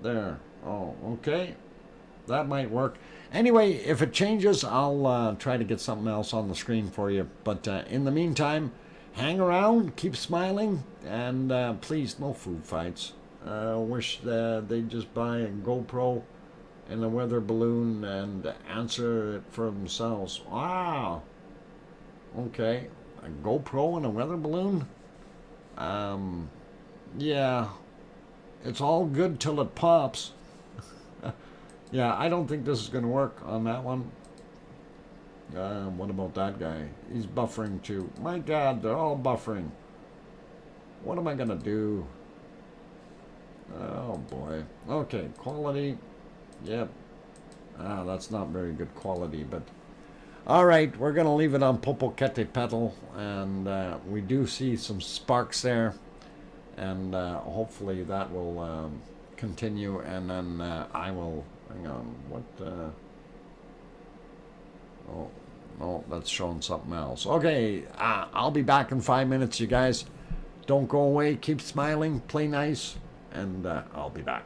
There. Oh, okay. That might work. Anyway, if it changes, I'll try to get something else on the screen for you. But in the meantime, hang around, keep smiling, and please, no food fights. Wish they'd just buy a GoPro and a weather balloon and answer it for themselves. Wow. Okay. A GoPro and a weather balloon? Yeah. It's all good till it pops. Yeah, I don't think this is going to work on that one. What about that guy? He's buffering too. My God, they're all buffering. What am I going to do? Oh boy. Okay, quality. Yep. That's not very good quality, but all right, we're going to leave it on Popocatépetl, and we do see some sparks there, and hopefully that will continue, and then I will, hang on, what, oh, no, that's showing something else. Okay, I'll be back in 5 minutes, you guys. Don't go away, keep smiling, play nice, and I'll be back.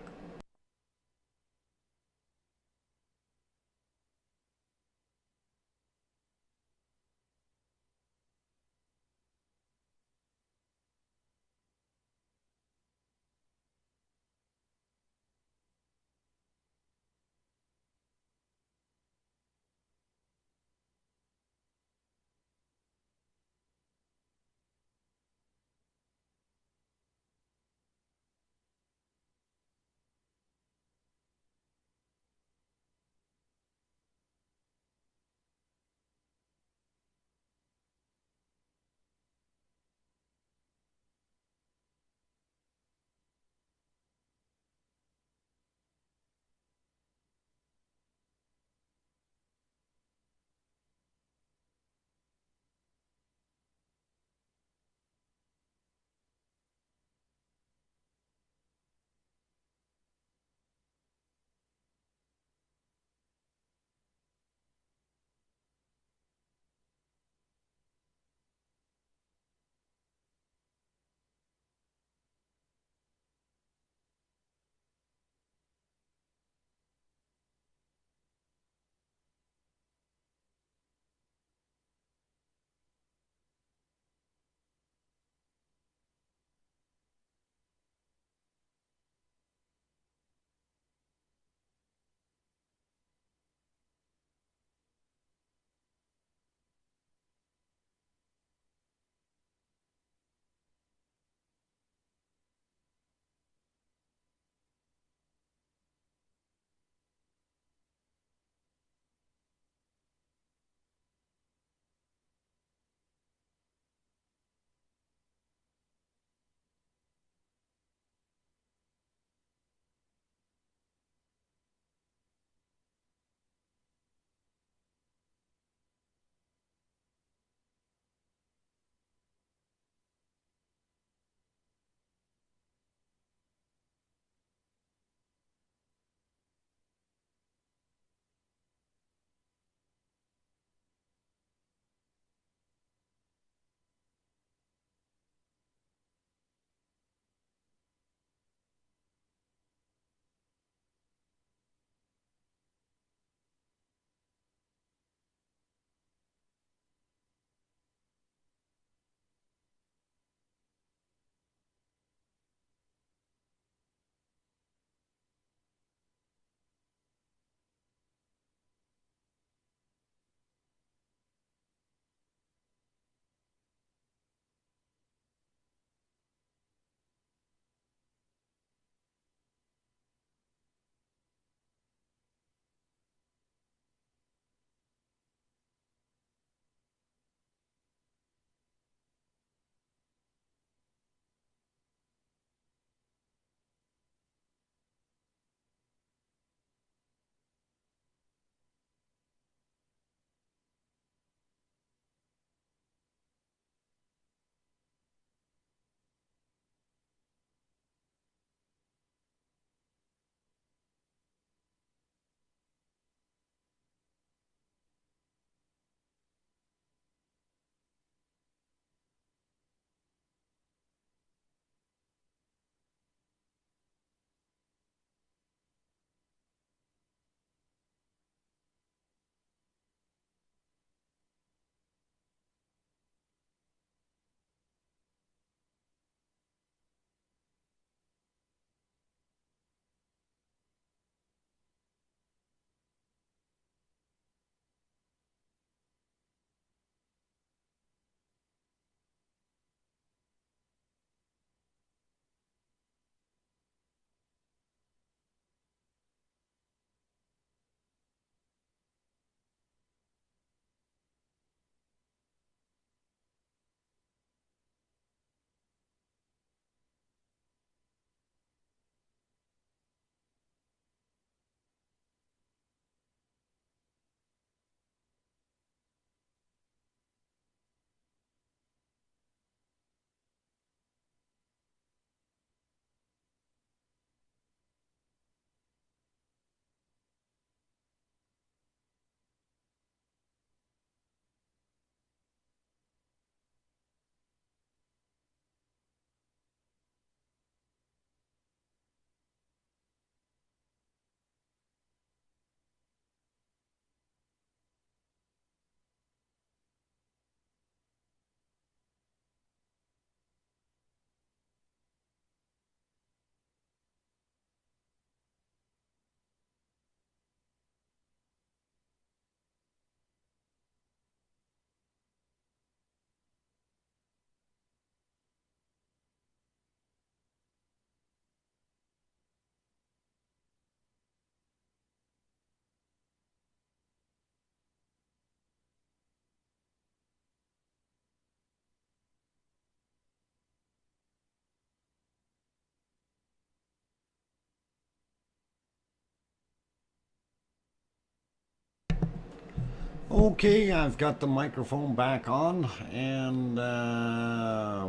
Okay, I've got the microphone back on, and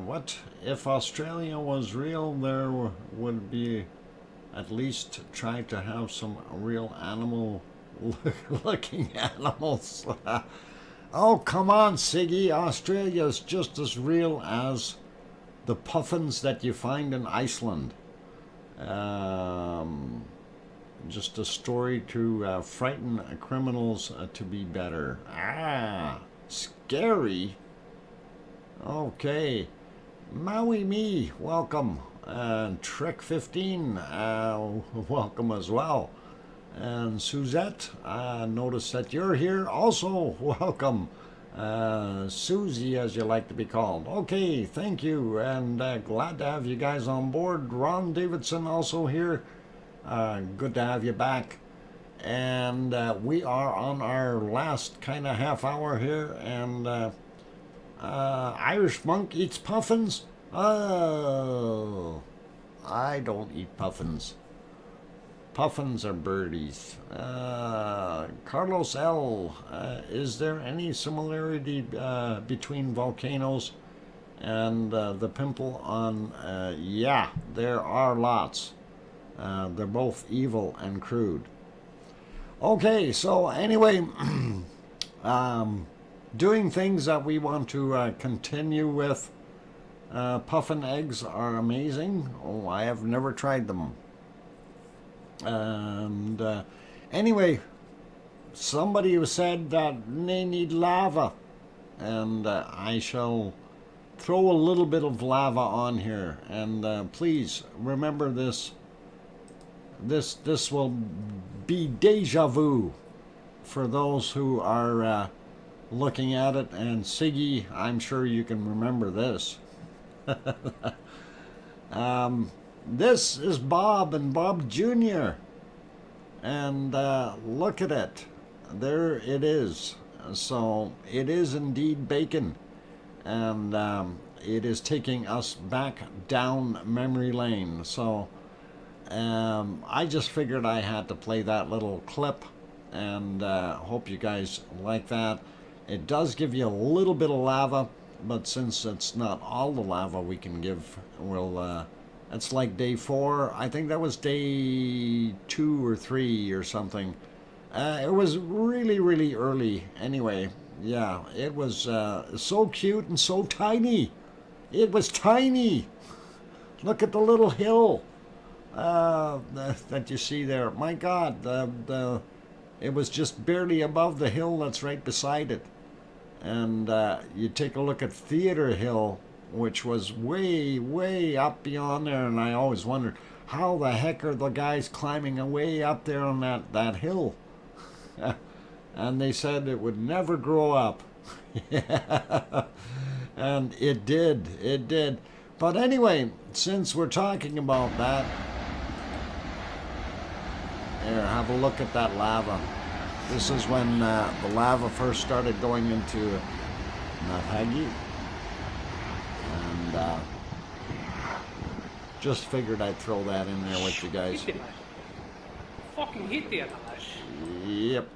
what? If Australia was real, there would be at least try to have some real animal looking animals. Oh, come on, Siggy. Australia's just as real as the puffins that you find in Iceland. Just a story to frighten criminals to be better. Ah, scary. Okay. Maui me, welcome. Trek 15, welcome as well. And Suzette, notice that you're here. Also, welcome. Susie, as you like to be called. Okay, thank you, and glad to have you guys on board. Ron Davidson also here. Good to have you back. And we are on our last kind of half hour here, and Irish monk eats puffins. Oh, I don't eat puffins. Puffins are birdies. Carlos L. Is there any similarity between volcanoes and the pimple on? Yeah, there are lots. They're both evil and crude. Okay, so anyway, doing things that we want to continue with. Puffin eggs are amazing. Oh, I have never tried them. And anyway, somebody who said that they need lava, and I shall throw a little bit of lava on here. And please remember this. This will be deja vu for those who are looking at it. And Siggy, I'm sure you can remember this. This is Bob and Bob Jr. And look at it. There it is. So it is indeed bacon. And it is taking us back down memory lane. So I just figured I had to play that little clip, and hope you guys like that. It does give you a little bit of lava, but since it's not all the lava we can give, we'll it's like day 4. I think that was day 2 or 3 or something. It was really, really early. Anyway, yeah, it was so cute and so tiny. It was tiny. Look at the little hill that you see there. My God, it was just barely above the hill that's right beside it. And you take a look at Theater Hill, which was way, way up beyond there, and I always wondered, how the heck are the guys climbing way up there on that hill? And they said it would never grow up. And it did. But anyway, since we're talking about that, here, have a look at that lava. This is when the lava first started going into Nahagi. And just figured I'd throw that in there with you guys. Fucking hit the Yep.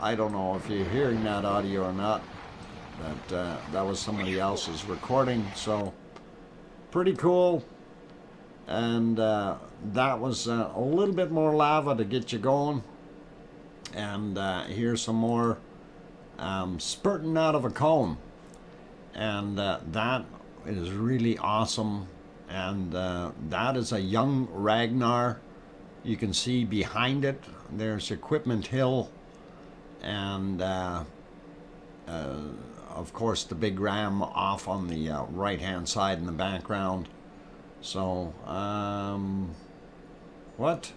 I don't know if you're hearing that audio or not. That was somebody else's recording, so pretty cool. And that was a little bit more lava to get you going. And here's some more spurting out of a cone. And that is really awesome. And that is a young Ragnar. You can see behind it, there's Equipment Hill. And of course the big ram off on the right hand side in the background. So what,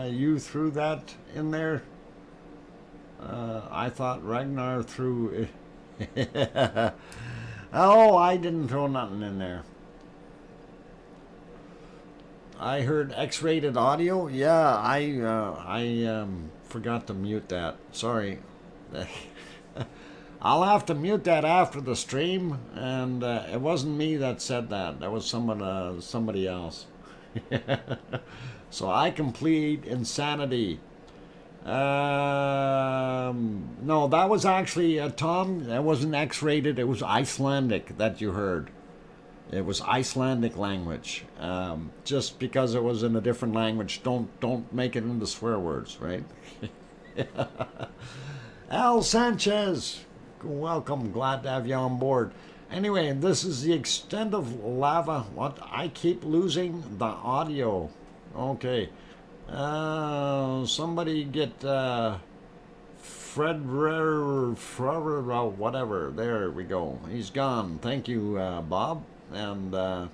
you threw that in there? I thought Ragnar threw it. Oh, I didn't throw nothing in there. I heard X-rated audio. Yeah, I forgot to mute that. Sorry. I'll have to mute that after the stream, and it wasn't me that said that. That was somebody else. So I complete insanity. No, that was actually, Tom, that wasn't X-rated. It was Icelandic that you heard. It was Icelandic language. Just because it was in a different language, don't make it into swear words, right? Al Sanchez, welcome. Glad to have you on board. Anyway, this is the extent of lava. What? I keep losing the audio. Okay. Somebody get Fred, whatever. There we go. He's gone. Thank you, Bob. And let's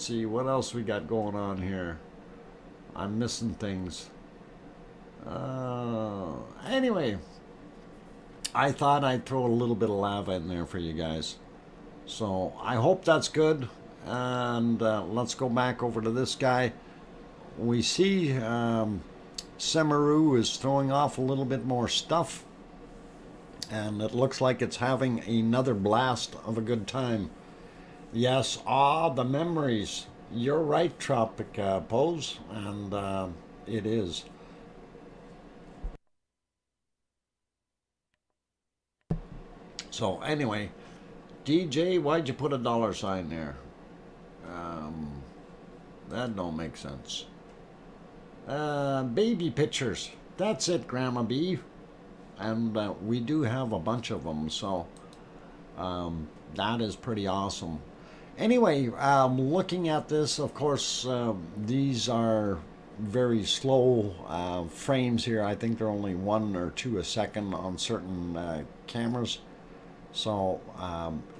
see what else we got going on here. I'm missing things. Anyway, I thought I'd throw a little bit of lava in there for you guys. So I hope that's good. And let's go back over to this guy. We see Semeru is throwing off a little bit more stuff. And it looks like it's having another blast of a good time. Yes, the memories. You're right, Tropic Pose. And it is. So anyway, DJ, why'd you put a $sign there? That don't make sense. Baby pictures. That's it, Grandma B. And we do have a bunch of them, so that is pretty awesome. Anyway, looking at this, of course, these are very slow frames here. I think they're only 1 or 2 a second on certain cameras. So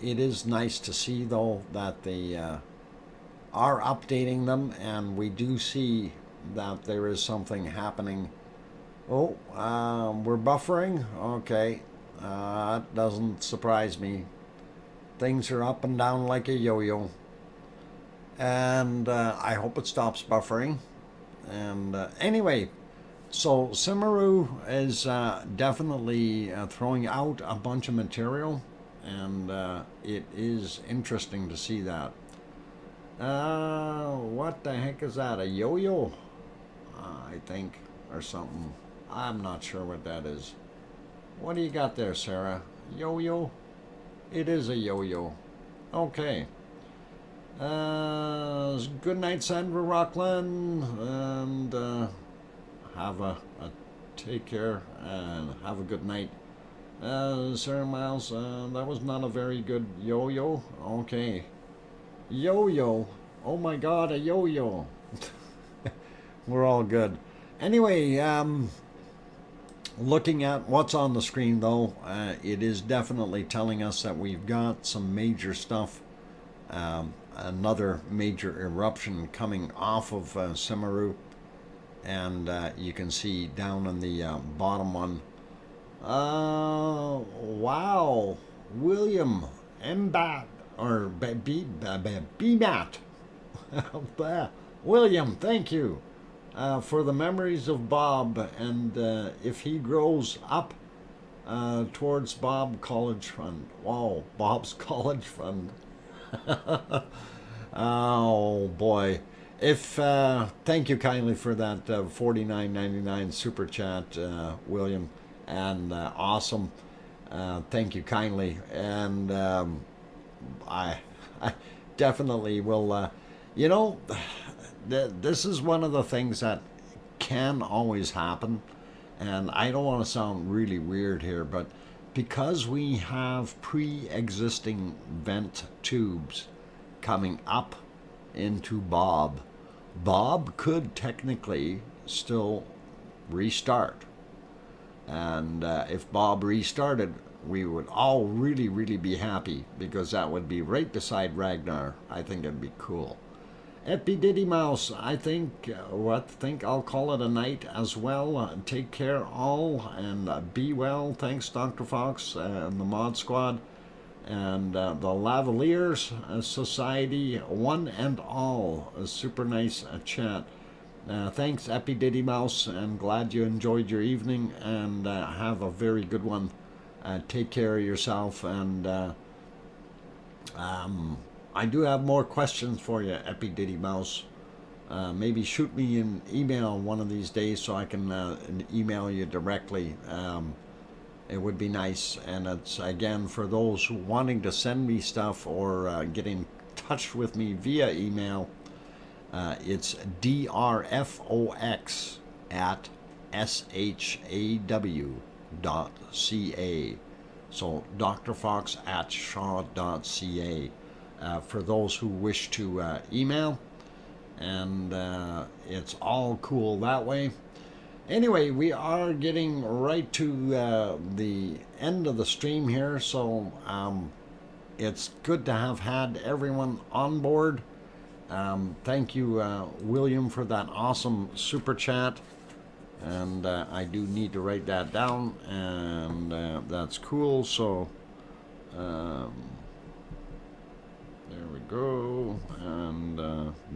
it is nice to see, though, that they are updating them, and we do see that there is something happening. Oh, we're buffering? Okay. That doesn't surprise me. Things are up and down like a yo-yo. And I hope it stops buffering. And anyway, so Semeru is definitely throwing out a bunch of material. And it is interesting to see that. What the heck is that? A yo-yo? I think, or something. I'm not sure what that is. What do you got there, Sarah? Yo-yo? It is a yo-yo. Okay. Good night, Sandra Rockland, and take care and have a good night. Sarah Miles, that was not a very good yo-yo. Okay. Yo-yo. Oh my God, a yo-yo. We're all good. Anyway, looking at what's on the screen, though, it is definitely telling us that we've got some major stuff. Another major eruption coming off of Semeru. And you can see down in the bottom one. Wow. William Mbat, or BMAT. William, thank you. For the memories of Bob, and if he grows up towards Bob College Fund. Wow, Bob's College Fund. Oh boy. If thank you kindly for that $49.99 super chat, William, and awesome. Thank you kindly, and I definitely will. You know, this is one of the things that can always happen, and I don't want to sound really weird here, but because we have pre-existing vent tubes coming up into Bob could technically still restart. And if Bob restarted, we would all really, really be happy, because that would be right beside Ragnar. I think it'd be cool. Epi Diddy Mouse, I think I'll call it a night as well. Take care all, and be well. Thanks, Dr. Fox and the Mod Squad, and the Lavaliers Society, one and all. A super nice chat. Thanks, Epi Diddy Mouse, and glad you enjoyed your evening, and have a very good one. Take care of yourself, and I do have more questions for you, Epi Diddy Mouse. maybe shoot me an email one of these days so I can email you directly. It would be nice. And it's, again, for those who wanting to send me stuff or get in touch with me via email, it's DrFox at shaw.ca. So DrFox at shaw.ca for those who wish to email. And it's all cool that way. Anyway, we are getting right to the end of the stream here, so it's good to have had everyone on board. Thank you, William, for that awesome super chat. And I do need to write that down, and that's cool. So there we go, and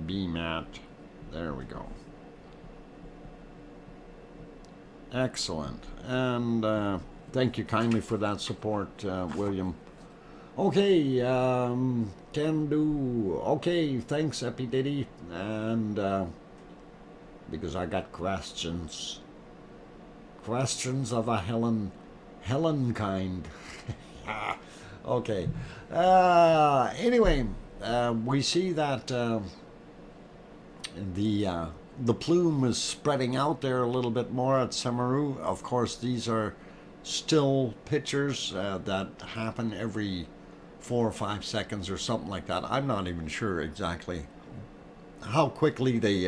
BMAT, there we go. Excellent, and thank you kindly for that support, William. Okay, can do. Okay, thanks, Epididdy, and because I got questions of a Helen kind. Okay. Anyway, we see that the plume is spreading out there a little bit more at Samaru. Of course, these are still pictures that happen every 4 or 5 seconds or something like that. I'm not even sure exactly how quickly they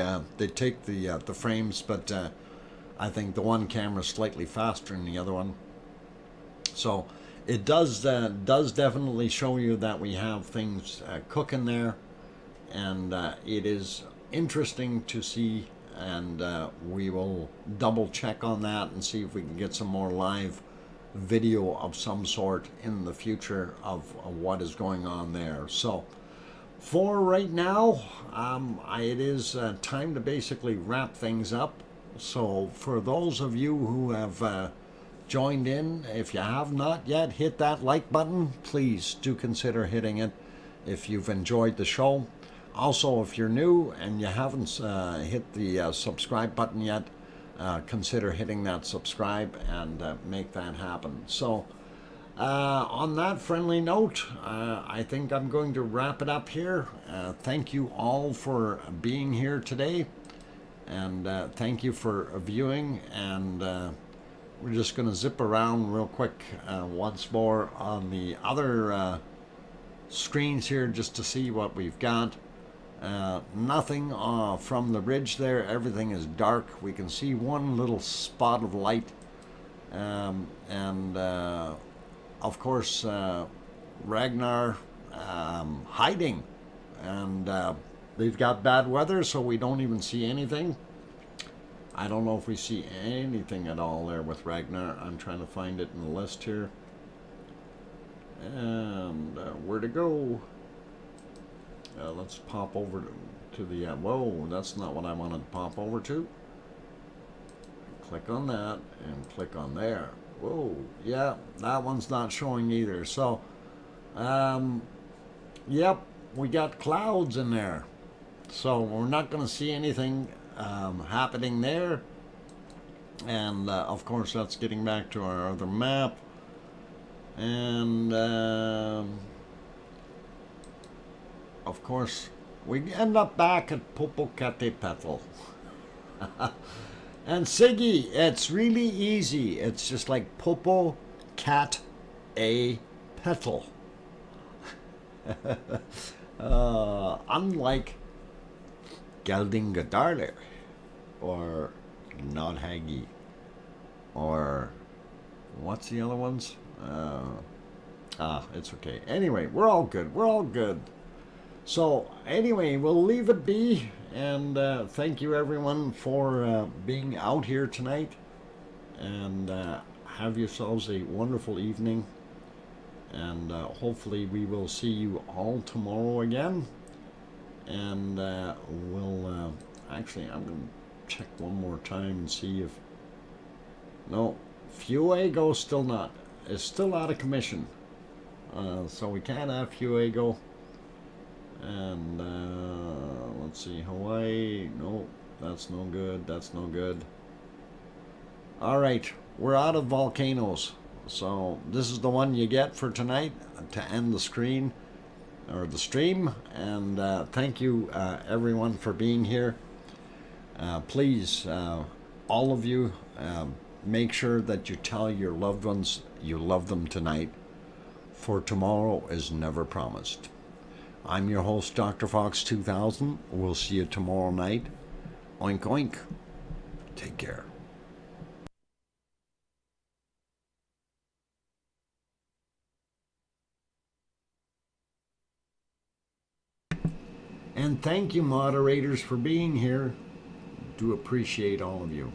take the frames, but I think the one camera is slightly faster than the other one. So it does definitely show you that we have things cooking there, and it is interesting to see, and we will double check on that and see if we can get some more live video of some sort in the future of what is going on there. So for right now, it is time to basically wrap things up. So for those of you who have joined in, if you have not yet hit that like button, please do consider hitting it if you've enjoyed the show. Also, if you're new and you haven't hit the subscribe button yet, consider hitting that subscribe and make that happen. So on that friendly note, I think I'm going to wrap it up here. Thank you all for being here today, and thank you for viewing, and we're just going to zip around real quick once more on the other screens here just to see what we've got. Nothing from the ridge there. Everything is dark. We can see one little spot of light, and of course Ragnar hiding, and they've got bad weather, so we don't even see anything. I don't know if we see anything at all there with Ragnar. I'm trying to find it in the list here, and where to go. Let's pop over to the, whoa, that's not what I wanted to pop over to. Click on that and click on there. Whoa, yeah, that one's not showing either. So, yep, we got clouds in there. So we're not going to see anything happening there. And, of course, that's getting back to our other map. And, of course, we end up back at Popocatépetl. And Siggy, it's really easy. It's just like Popocatépetl. Unlike Geldingadarle or Nodhagi or what's the other ones? It's okay. Anyway, we're all good. We're all good. So anyway, we'll leave it be, and thank you everyone for being out here tonight, and have yourselves a wonderful evening, and hopefully we will see you all tomorrow again, and we'll actually, I'm going to check one more time and see if, no, Fuego is still out of commission, so we can't have Fuego. And let's see, Hawaii. Nope, that's no good. That's no good. All right, we're out of volcanoes. So this is the one you get for tonight to end the screen or the stream. And thank you everyone for being here. Please, all of you, make sure that you tell your loved ones you love them tonight, for tomorrow is never promised. I'm your host, DrFox2000. We'll see you tomorrow night. Oink, oink. Take care. And thank you, moderators, for being here. Do appreciate all of you.